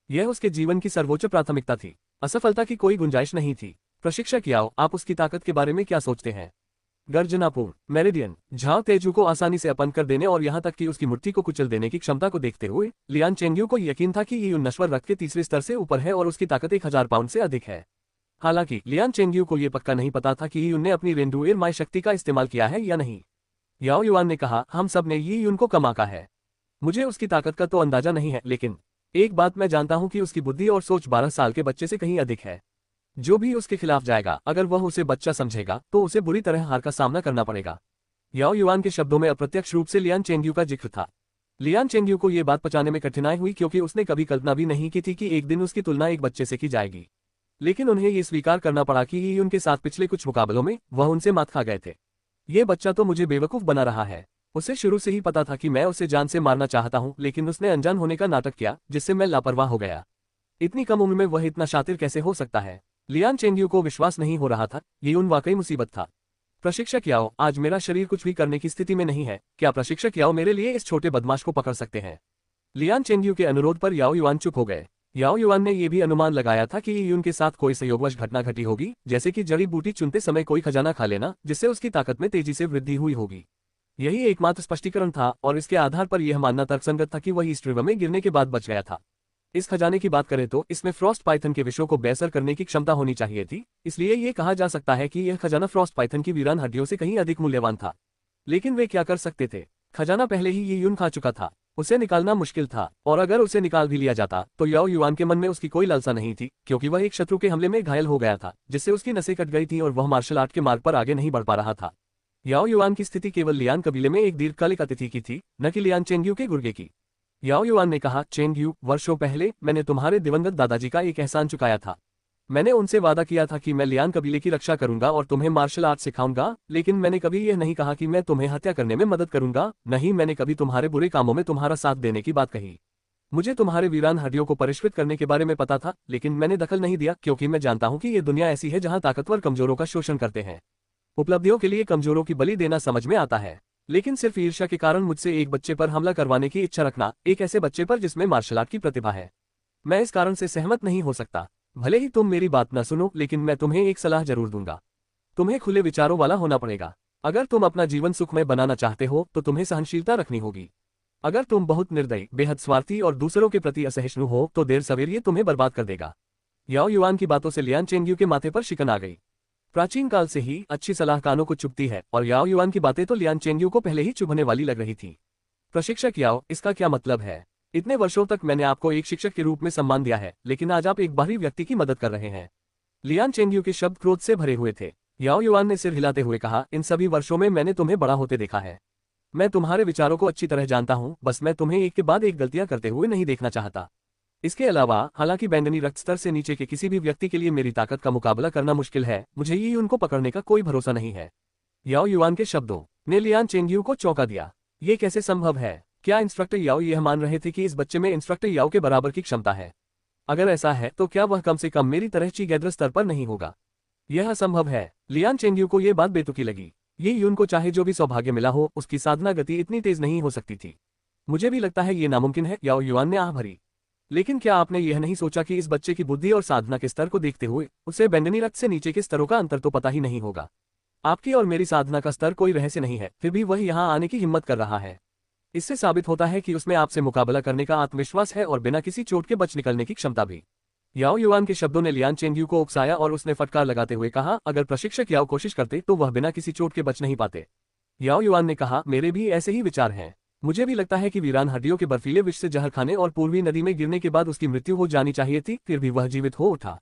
यह उसके जीवन की सर्वोच्च प्राथमिकता थी। असफलता की कोई गुंजाइश नहीं थी। प्रशिक्षक याओ, आप उसकी ताकत के बारे में क्या सोचते हैं? गर्जनापूर्ण मेरिडियन झाओ तेजू को आसानी से अपन कर देने और यहां तक कि उसकी मूर्ति को कुचल देने की क्षमता को देखते हुए लियान चेंग्यू को यकीन था कि ये नश्वर रक्त के तीसरे स्तर से ऊपर है और उसकी ताकत 1000 पाउंड से अधिक है। हालांकि लियान चेंग्यू को यह पक्का नहीं पता था कि ये ने अपनी रेंडुएर माय शक्ति का इस्तेमाल किया है या नहीं। याओ युआन ने कहा, हम सब ने ये यून को कम आंका है। मुझे उसकी ताकत का तो अंदाजा नहीं है, लेकिन एक बात मैं जानता हूं कि उसकी बुद्धि और सोच 12 साल के बच्चे से कहीं अधिक है। जो भी उसके खिलाफ जाएगा, अगर वह उसे बच्चा समझेगा तो उसे बुरी तरह हार का सामना करना पड़ेगा। याओ युआन के शब्दों में अप्रत्यक्ष रूप से लियान चेंग्यू का जिक्र था। लियान चेंग्यू को यह बात पचाने में कठिनाई हुई, क्योंकि उसने कभी कल्पना भी नहीं की थी कि एक दिन उसकी तुलना एक बच्चे से की जाएगी। लेकिन उन्हें यह स्वीकार करना पड़ा कि ये उनके साथ पिछले कुछ मुकाबलों में वह उनसे मात खा गए थे। ये बच्चा तो मुझे बेवकूफ बना रहा है। उसे शुरू से ही पता था कि मैं उसे जान से मारना चाहता हूं, लेकिन उसने अनजान होने का नाटक किया, जिससे मैं लापरवाह हो गया। इतनी कम उम्र में वह इतना शातिर कैसे हो सकता है? लियान चेंग्यू को विश्वास नहीं हो रहा था। ये उन वाकई मुसीबत था। प्रशिक्षक याओ, आज मेरा शरीर कुछ भी करने की स्थिति में नहीं है। क्या प्रशिक्षक याओ मेरे लिए इस छोटे बदमाश को पकड़ सकते हैं? लियान चेंग्यू के अनुरोध पर याओ युआन चुप हो गए। याओ युआन ने यह भी अनुमान लगाया था कि यून के साथ कोई संयोगवश घटना घटी होगी, जैसे कि जड़ी बूटी चुनते समय कोई खजाना खा लेना, जिससे उसकी ताकत में तेजी से वृद्धि हुई होगी। यही एकमात्र स्पष्टीकरण था और इसके आधार पर यह मानना तर्कसंगत था कि वह इस रिवर में गिरने के बाद बच गया था। इस खजाने की बात करें तो इसमें फ्रॉस्ट पाइथन के विषयों को बेअसर करने की क्षमता होनी चाहिए थी, इसलिए यह कहा जा सकता है कि यह खजाना फ्रॉस्ट पाइथन की वीरान हड्डियों से कहीं अधिक मूल्यवान था। लेकिन वे क्या कर सकते थे? खजाना पहले ही ये यून खा चुका था। उसे निकालना मुश्किल था, और अगर उसे निकाल भी लिया जाता तो याओ युआन के मन में उसकी कोई लालसा नहीं थी, क्योंकि वह एक शत्रु के हमले में घायल हो गया था, जिससे उसकी नसें कट गई थीं और वह मार्शल आर्ट के मार्ग पर आगे नहीं बढ़ पा रहा था। याओ युआन की स्थिति केवल लियान कबीले में एक दीर्घकालिक अतिथि की थी, न कि लियान चेंग्यू के गुर्गे की। याओ युआन ने कहा, चेंग्यू, वर्षों पहले मैंने तुम्हारे दिवंगत दादाजी का एक एहसान चुकाया था। मैंने उनसे वादा किया था कि मैं लियान कबीले की रक्षा करूंगा और तुम्हें मार्शल आर्ट सिखाऊंगा, लेकिन मैंने कभी यह नहीं कहा कि मैं तुम्हें हत्या करने में मदद करूंगा। नहीं, मैंने कभी तुम्हारे बुरे कामों में तुम्हारा साथ देने की बात कही। मुझे तुम्हारे वीरान हड्डियों को परिष्कृत करने के बारे में पता था, लेकिन मैंने दखल नहीं दिया, क्योंकि मैं जानता हूं कि ये दुनिया ऐसी है जहां ताकतवर कमजोरों का शोषण करते हैं। उपलब्धियों के लिए कमजोरों की बलि देना समझ में आता है, लेकिन सिर्फ ईर्ष्या के कारण मुझसे एक बच्चे पर हमला करवाने की इच्छा रखना, एक ऐसे बच्चे पर जिसमें मार्शल आर्ट की प्रतिभा है, मैं इस कारण से सहमत नहीं हो सकता। भले ही तुम मेरी बात न सुनो, लेकिन मैं तुम्हें एक सलाह जरूर दूंगा। तुम्हें खुले विचारों वाला होना पड़ेगा। अगर तुम अपना जीवन सुखमय बनाना चाहते हो तो तुम्हें सहनशीलता रखनी होगी। अगर तुम बहुत निर्दयी, बेहद स्वार्थी और दूसरों के प्रति असहिष्णु हो तो देर सवेर ये तुम्हें बर्बाद कर देगा। याओ युआन की बातों से लियान चेंगयू के माथे पर शिकन आ गई। प्राचीन काल से ही अच्छी सलाह कानों को चुभती है और याओ युआन की बातें तो लियान चेंगयू को पहले ही चुभने वाली लग रही थी। प्रशिक्षक याओ, इसका क्या मतलब है? इतने वर्षों तक मैंने आपको एक शिक्षक के रूप में सम्मान दिया है, लेकिन आज आप एक बाहरी व्यक्ति की मदद कर रहे हैं। लियान चेंगयू के शब्द क्रोध से भरे हुए थे। याओ युआन ने सिर हिलाते हुए कहा, इन सभी वर्षों में मैंने तुम्हें बड़ा होते देखा है। मैं तुम्हारे विचारों को अच्छी तरह जानता हूं, बस मैं तुम्हें एक के बाद एक गलतियां करते हुए नहीं देखना चाहता। इसके अलावा, हालांकि बैंगनी रक्त स्तर से नीचे के किसी भी व्यक्ति के लिए मेरी ताकत का मुकाबला करना मुश्किल है, मुझे ये उनको पकड़ने का कोई भरोसा नहीं है। याओ युआन के शब्दों ने लियान चेंगयू को चौंका दिया। ये कैसे संभव है? क्या इंस्ट्रक्टर याओ यह मान रहे थे कि इस बच्चे में इंस्ट्रक्टर याओ के बराबर की क्षमता है? अगर ऐसा है तो क्या वह कम से कम मेरी तरह ची गैदर स्तर पर नहीं होगा? यह असंभव है। लियान चेंगयू को यह बात बेतुकी लगी। ये यून को चाहे जो भी सौभाग्य मिला हो, उसकी साधना गति इतनी तेज नहीं हो सकती थी। मुझे भी लगता है ये नामुमकिन है, याओ युआन ने आह भरी। लेकिन क्या आपने यह नहीं सोचा कि इस बच्चे की बुद्धि और साधना के स्तर को देखते हुए उसे बैंगनी रक्त से नीचे के स्तरों का अंतर तो पता ही नहीं होगा? आपकी और मेरी साधना का स्तर कोई रहस्य नहीं है, फिर भी वह यहाँ आने की हिम्मत कर रहा है। इससे साबित होता है कि उसमें आपसे मुकाबला करने का आत्मविश्वास है और बिना किसी चोट के बच निकलने की क्षमता भी। याओ युआन के शब्दों ने लियान चेंगयू को उकसाया और उसने फटकार लगाते हुए कहा, अगर प्रशिक्षक याओ कोशिश करते तो वह बिना किसी चोट के बच नहीं पाते। याओ युआन ने कहा, मेरे भी ऐसे ही विचार हैं। मुझे भी लगता है कि वीरान हड्डियों के बर्फीले विष से जहर खाने और पूर्वी नदी में गिरने के बाद उसकी मृत्यु हो जानी चाहिए थी, फिर भी वह जीवित हो उठा।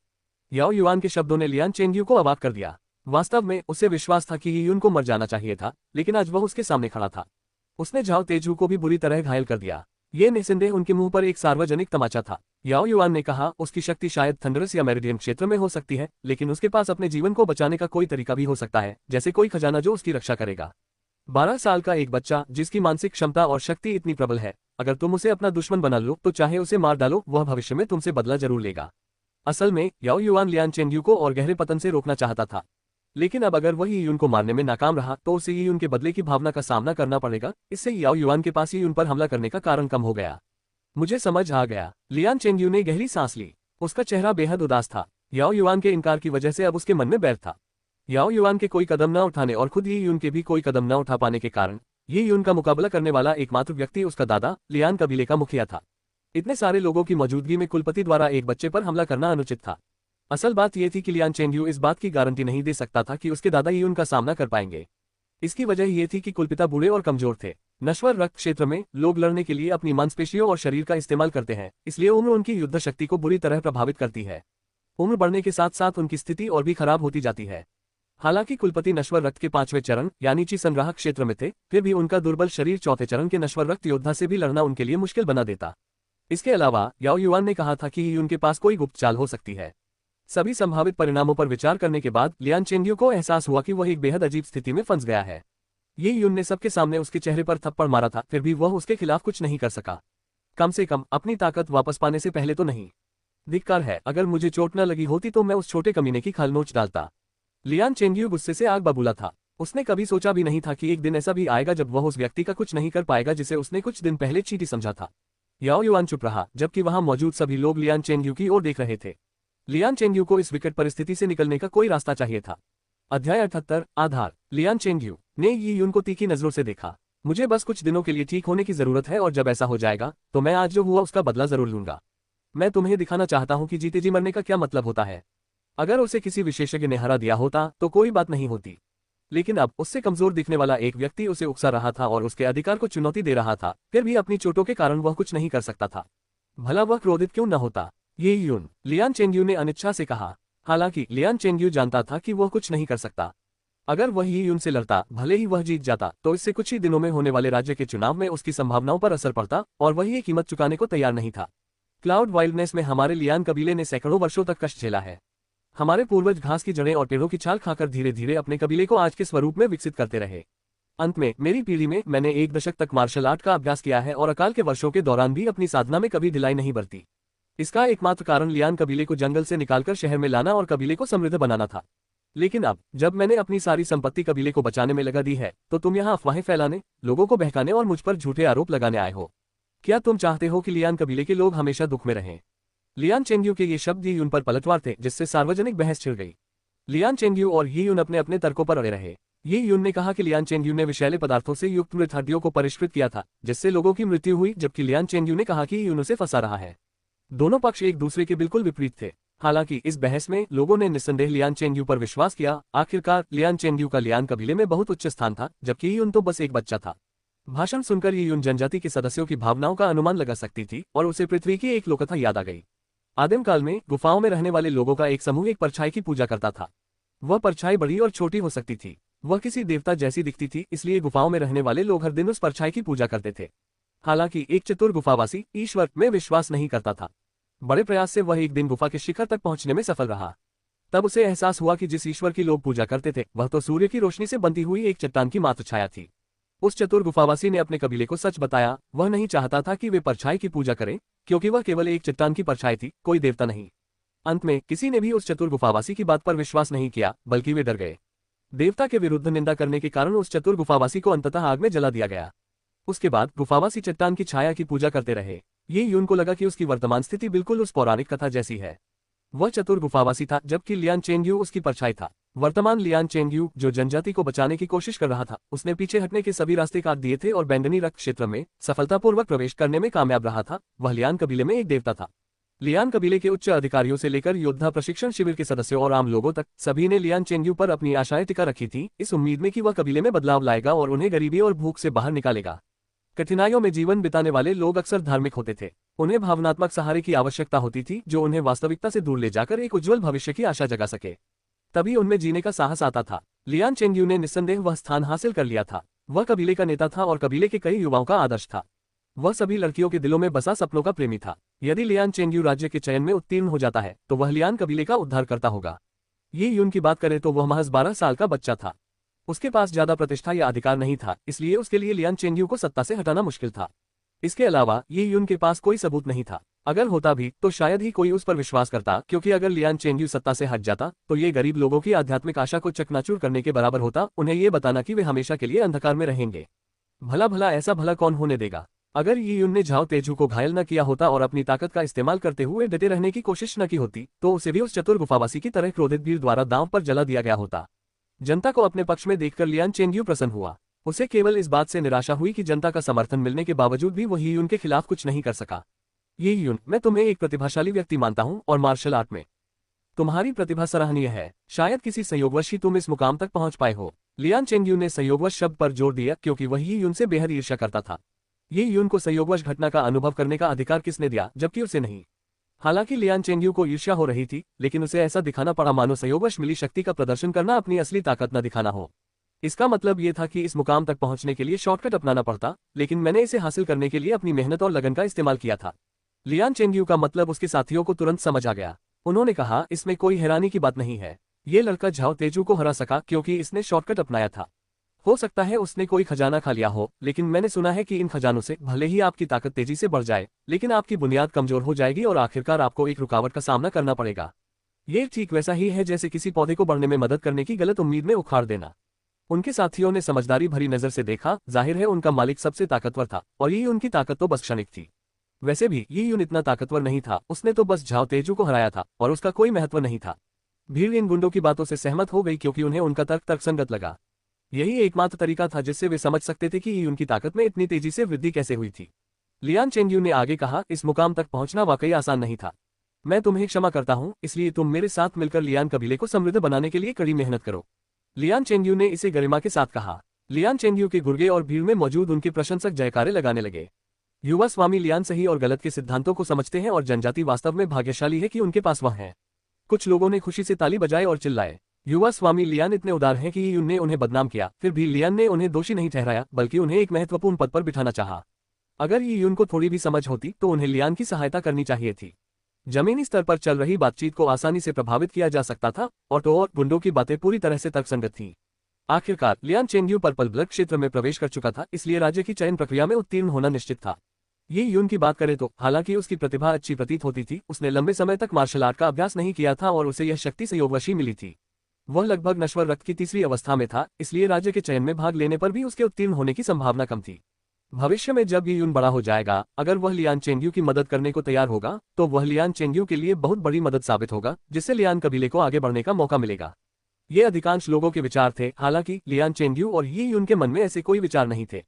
याओ युआन के शब्दों ने लियान चेंगयू को अवाक कर दिया। वास्तव में उसे विश्वास था कि यीयुन को मर जाना चाहिए था, लेकिन आज वह उसके सामने खड़ा था। उसने झाओ तेजू को भी बुरी तरह घायल कर दिया। ये निस्संदेह उनके मुंह पर एक सार्वजनिक तमाचा था। याओ युआन ने कहा, उसकी शक्ति शायद थंडरस या मेरिडियन क्षेत्र में हो सकती है, लेकिन उसके पास अपने जीवन को बचाने का कोई तरीका भी हो सकता है, जैसे कोई खजाना जो उसकी रक्षा करेगा। 12 साल का एक बच्चा जिसकी मानसिक क्षमता और शक्ति इतनी प्रबल है, अगर तुम उसे अपना दुश्मन बना लो तो चाहे उसे मार डालो, वह भविष्य में तुमसे बदला जरूर लेगा। असल में याओ युआन लियान चेंगयू को और गहरे पतन से रोकना चाहता था, लेकिन अब अगर वह यीयुन को मारने में नाकाम रहा तो उसे यीयुन के बदले की भावना का सामना करना पड़ेगा। इससे याओ युआन के पास यीयुन पर हमला करने का कारण कम हो गया। मुझे समझ आ गया। लियान चेंगयू ने गहरी सांस ली। उसका चेहरा बेहद उदास था। याओ युआन के इनकार की वजह से अब उसके मन में बैर था। याओ युआन के कोई कदम न उठाने और खुद यीयुन के भी कोई कदम न उठा पाने के कारण यीयुन का मुकाबला करने वाला एकमात्र व्यक्ति उसका दादा लियान कबीले का मुखिया था। इतने सारे लोगों की मौजूदगी में कुलपति द्वारा एक बच्चे पर हमला करना अनुचित था। असल बात यह थी कि लियान चेंगयू इस बात की गारंटी नहीं दे सकता था कि उसके दादा यीयुन का सामना कर पाएंगे। इसकी वजह यह थी कि कुलपिता बूढ़े और कमजोर थे। नश्वर रक्त क्षेत्र में लोग लड़ने के लिए अपनी मांसपेशियों और शरीर का इस्तेमाल करते हैं, इसलिए उम्र उनकी युद्ध शक्ति को बुरी तरह प्रभावित करती है। उम्र बढ़ने के साथ साथ उनकी स्थिति और भी खराब होती जाती है। हालांकि कुलपति नश्वर रक्त के 5वें चरण यानी ची संग्राहक क्षेत्र में थे, फिर भी उनका दुर्बल शरीर 4थे चरण के नश्वर रक्त योद्धा से भी लड़ना उनके लिए मुश्किल बना देता। इसके अलावा याओ युआन ने कहा था कि उनके पास कोई गुप्त चाल हो सकती है। सभी संभावित परिणामों पर विचार करने के बाद लियान चेंगयू को एहसास हुआ कि वह एक बेहद अजीब स्थिति में फंस गया है। यीयुन ने सबके सामने उसके चेहरे पर थप्पड़ मारा था, फिर भी वह उसके खिलाफ कुछ नहीं कर सका। कम से कम अपनी ताकत वापस पाने से पहले तो नहीं। धिक्कार है, अगर मुझे चोट न लगी होती तो मैं उस छोटे कमीने की खाल नोच डालता। लियान चेंगयू गुस्से से आग बबूला था। उसने कभी सोचा भी नहीं था कि एक दिन ऐसा भी आएगा जब वह उस व्यक्ति का कुछ नहीं कर पाएगा जिसे उसने कुछ दिन पहले चींटी समझा था। याओ युआन चुप रहा, जबकि वहां मौजूद सभी लोग लियान चेंगयू की ओर देख रहे थे। लियान चेंगयू को इस विकट परिस्थिति से निकलने का कोई रास्ता चाहिए था। अध्याय 78 आधार। लियान चेंगयू ने यीयुन को तीखी नजरों से देखा। मुझे बस कुछ दिनों के लिए ठीक होने की जरूरत है और जब ऐसा हो जाएगा तो मैं आज जो हुआ उसका बदला जरूर लूंगा। मैं तुम्हें दिखाना चाहता हूं कि जीते जी मरने का क्या मतलब होता है। अगर उसे किसी विशेषज्ञ ने हरा दिया होता तो कोई बात नहीं होती, लेकिन अब उससे कमजोर दिखने वाला एक व्यक्ति उसे उकसा रहा था और उसके अधिकार को चुनौती दे रहा था। फिर भी अपनी चोटों के कारण वह कुछ नहीं कर सकता था। भला वह क्रोधित क्यों न होता? यीयुन, लियान चेंगयू ने अनिच्छा से कहा। हालांकि लियान चेंगयू जानता था कि वह कुछ नहीं कर सकता। अगर वह यीयुन से लड़ता, भले ही वह जीत जाता, तो इससे कुछ ही दिनों में होने वाले राज्य के चुनाव में उसकी संभावनाओं पर असर पड़ता और वह ये कीमत चुकाने को तैयार नहीं था। क्लाउड वाइल्डनेस में हमारे लियान कबीले ने सैकड़ों वर्षों तक कष्ट झेला है। हमारे पूर्वज घास की जड़ें और पेड़ों की छाल खाकर धीरे धीरे अपने कबीले को आज के स्वरूप में विकसित करते रहे। अंत में मेरी पीढ़ी में मैंने 1 दशक तक मार्शल आर्ट का अभ्यास किया है और अकाल के वर्षों के दौरान भी अपनी साधना में कभी ढिलाई नहीं बरती। इसका एकमात्र कारण लियान कबीले को जंगल से निकालकर शहर में लाना और कबीले को समृद्ध बनाना था। लेकिन अब जब मैंने अपनी सारी संपत्ति कबीले को बचाने में लगा दी है, तो तुम यहाँ अफवाहें फैलाने, लोगों को बहकाने और मुझ पर झूठे आरोप लगाने आए हो। क्या तुम चाहते हो कि लियान कबीले के लोग हमेशा दुख में रहें? लियान चेंगयू के ये शब्द यीयुन पर पलटवार थे, जिससे सार्वजनिक बहस छिड़ गई। लियान चेंगयू और यीयुन अपने अपने तर्कों पर अड़े रहे। ये यून ने कहा कि लियान चेंगयू ने विषैले पदार्थों से युक्त मृत हड्डियों को परिष्कृत किया था, जिससे लोगों की मृत्यु हुई, जबकि लियान चेंगयू ने कहा कि यून उसे फंसा रहा है। दोनों पक्ष एक दूसरे के बिल्कुल विपरीत थे। हालांकि इस बहस में लोगों ने निस्संदेह लियान चेंगयू पर विश्वास किया। आखिरकार लियान चेंगयू का लियान कबीले में बहुत उच्च स्थान था, जबकि ये यून तो बस एक बच्चा था। भाषण सुनकर ये यून जनजाति के सदस्यों की भावनाओं का अनुमान लगा सकती थी और उसे पृथ्वी की एक लोककथा याद आ गई। आदिम काल में गुफाओं में रहने वाले लोगों का एक समूह एक परछाई की पूजा करता था। वह परछाई बड़ी और छोटी हो सकती थी। वह किसी देवता जैसी दिखती थी, इसलिए गुफाओं में रहने वाले लोग हर दिन उस परछाई की पूजा करते थे। हालांकि एक चतुर गुफावासी ईश्वर में विश्वास नहीं करता था। बड़े प्रयास से वह एक दिन गुफा के शिखर तक पहुंचने में सफल रहा। तब उसे एहसास हुआ कि जिस ईश्वर की लोग पूजा करते थे वह तो सूर्य की रोशनी से बनती हुई एक चट्टान की मात्र छाया थी। उस चतुर गुफावासी ने अपने कबीले को सच बताया। वह नहीं चाहता था कि वे परछाई की पूजा करें, क्योंकि वह केवल एक चट्टान की परछाई थी, कोई देवता नहीं। अंत में किसी ने भी उस चतुर गुफावासी की बात पर विश्वास नहीं किया, बल्कि वे डर गए। देवता के विरुद्ध निंदा करने के कारण उस चतुर गुफावासी को अंततः आग में जला दिया गया। उसके बाद गुफावासी चट्टान की छाया की पूजा करते रहे। ये यून को लगा कि उसकी वर्तमान स्थिति बिल्कुल उस पौराणिक कथा जैसी है। वह चतुर गुफावासी था, जबकि लियान चेंगयू उसकी परछाई था। वर्तमान लियान चेंगयू, जो जनजाति को बचाने की कोशिश कर रहा था, उसने पीछे हटने के सभी रास्ते काट दिए थे और बैंगनी रक्त क्षेत्र में सफलतापूर्वक प्रवेश करने में कामयाब रहा था। वह लियान कबीले में एक देवता था। लियान कबीले के उच्च अधिकारियों से लेकर योद्धा प्रशिक्षण शिविर के सदस्यों और आम लोगों तक सभी ने लियान चेंगयू पर अपनी आशाएं टिका रखी थी, इस उम्मीद में कि वह कबीले में बदलाव लाएगा और उन्हें गरीबी और भूख से बाहर निकालेगा। कठिनाइयों में जीवन बिताने वाले लोग अक्सर धार्मिक होते थे। उन्हें भावनात्मक सहारे की आवश्यकता होती थी, जो उन्हें वास्तविकता से दूर ले जाकर एक उज्जवल भविष्य की आशा जगा सके। तभी उनमें जीने का साहस आता था। लियान चेंगयू ने निस्संदेह वह स्थान हासिल कर लिया था। वह कबीले का नेता था और कबीले के कई युवाओं का आदर्श था। वह सभी लड़कियों के दिलों में बसा सपनों का प्रेमी था। यदि लियान चेंगयू राज्य के चयन में उत्तीर्ण हो जाता है तो वह लियान कबीले का उद्धार करता होगा। ये यून की बात करें तो वह महज 12 साल का बच्चा था। उसके पास ज्यादा प्रतिष्ठा या अधिकार नहीं था, इसलिए उसके लिए लियान चेंगयू को सत्ता से हटाना मुश्किल था। इसके अलावा ये यून के पास कोई सबूत नहीं था। अगर होता भी तो शायद ही कोई उस पर विश्वास करता, क्योंकि अगर लियान चेंगयू सत्ता से हट जाता तो ये गरीब लोगों की आध्यात्मिक आशा को चकनाचूर करने के बराबर होता, उन्हें ये बताना कि वे हमेशा के लिए अंधकार में रहेंगे। भला भला ऐसा भला कौन होने देगा। अगर ये यून ने झाओ तेजू को घायल न किया होता और अपनी ताकत का इस्तेमाल करते हुए डटे रहने की कोशिश न की होती, तो उसे भी उस चतुर गुफावासी की तरह क्रोधित भीड़ द्वारा दांव पर जला दिया गया होता। जनता को अपने पक्ष में देखकर लियान चेंगयू प्रसन्न हुआ। उसे केवल इस बात से निराशा हुई कि जनता का समर्थन मिलने के बावजूद भी वह यून के खिलाफ कुछ नहीं कर सका। ये यून, मैं तुम्हें एक प्रतिभाशाली व्यक्ति मानता हूं और मार्शल आर्ट में तुम्हारी प्रतिभा सराहनीय है। शायद किसी संयोगवश ही तुम इस मुकाम तक पहुंच पाए हो। लियान चेंगयू ने संयोगवश शब्द पर जोर दिया, क्योंकि वह ये यून से बेहद ईर्ष्या करता था। ये यून को संयोगवश घटना का अनुभव करने का अधिकार किसने दिया, जबकि उसे नहीं। हालांकि लियान चेंगयू को ईर्ष्या हो रही थी, लेकिन उसे ऐसा दिखाना पड़ा मानो संयोगवश मिली शक्ति का प्रदर्शन करना अपनी असली ताकत न दिखाना हो। इसका मतलब ये था कि इस मुकाम तक पहुंचने के लिए शॉर्टकट अपनाना पड़ता, लेकिन मैंने इसे हासिल करने के लिए अपनी मेहनत और लगन का इस्तेमाल किया था। लियान चेंगयू का मतलब उसके साथियों को तुरंत समझ आ गया। उन्होंने कहा, इसमें कोई हैरानी की बात नहीं है। ये लड़का झाओ तेजू को हरा सका क्योंकि इसने शॉर्टकट अपनाया था। हो सकता है उसने कोई खजाना खा लिया हो, लेकिन मैंने सुना है कि इन खजानों से भले ही आपकी ताकत तेजी से बढ़ जाए, लेकिन आपकी बुनियाद कमजोर हो जाएगी और आखिरकार आपको एक रुकावट का सामना करना पड़ेगा। ये ठीक वैसा ही है जैसे किसी पौधे को बढ़ने में मदद करने की गलत उम्मीद में उखाड़ देना। उनके साथियों ने समझदारी भरी नजर से देखा। जाहिर है उनका मालिक सबसे ताकतवर था और ये उनकी ताकत तो बस क्षणिक थी। वैसे भी ये यून इतना ताकतवर नहीं था, उसने तो बस झाओ तेजू को हराया था और उसका कोई महत्व नहीं था। भीड़ इन गुंडों की बातों से सहमत हो गई, क्योंकि उन्हें उनका तर्क तर्कसंगत लगा। यही एकमात्र तरीका था जिससे वे समझ सकते थे कि ये उनकी ताकत में इतनी तेजी से वृद्धि कैसे हुई थी। लियान चेंगयू ने आगे कहा, इस मुकाम तक पहुंचना वाकई आसान नहीं था। मैं तुम्हें क्षमा करता हूं, इसलिए तुम मेरे साथ मिलकर लियान कबीले को समृद्ध बनाने के लिए कड़ी मेहनत करो। लियान चेंगयू ने इसे गरिमा के साथ कहा। लियान चेंगयू के गुर्गे और भीड़ में मौजूद उनके प्रशंसक जयकारे लगाने लगे। युवा स्वामी लियान सही और गलत के सिद्धांतों को समझते हैं और जनजाति वास्तव में भाग्यशाली है कि उनके पास वह है। कुछ लोगों ने खुशी से ताली बजाए और चिल्लाए। युवा स्वामी लियान इतने उदार हैं कि यून ने उन्हें बदनाम किया, फिर भी लियान ने उन्हें दोषी नहीं ठहराया, बल्कि उन्हें एक महत्वपूर्ण पद पर बिठाना चाहा। अगर ये यून को थोड़ी भी समझ होती तो उन्हें लियान की सहायता करनी चाहिए थी। जमीनी स्तर पर चल रही बातचीत को आसानी से प्रभावित किया जा सकता था, और तो और गुंडों की बातें पूरी तरह से तर्कसंगत थीं। आखिरकार लियान चेंगयू पर्पल ब्लड क्षेत्र में प्रवेश कर चुका था, इसलिए राज्य की चयन प्रक्रिया में उत्तीर्ण होना निश्चित था। ये यून की बात करें तो हालांकि उसकी प्रतिभा अच्छी प्रतीत होती थी, उसने लंबे समय तक मार्शल आर्ट का अभ्यास नहीं किया था और उसे यह शक्ति संयोगवश मिली थी। वह लगभग नश्वर रक्त की तीसरी अवस्था में था, इसलिए राज्य के चयन में भाग लेने पर भी उसके उत्तीर्ण होने की संभावना कम थी। भविष्य में जब ये यून बड़ा हो जाएगा, अगर वह लियान चेंगयू की मदद करने को तैयार होगा, तो वह लियान चेंगयू के लिए बहुत बड़ी मदद साबित होगा, जिससे लियान कबीले को आगे बढ़ने का मौका मिलेगा। ये अधिकांश लोगों के विचार थे, हालांकि लियान चेंग्यू और यी यून के मन में ऐसे कोई विचार नहीं थे।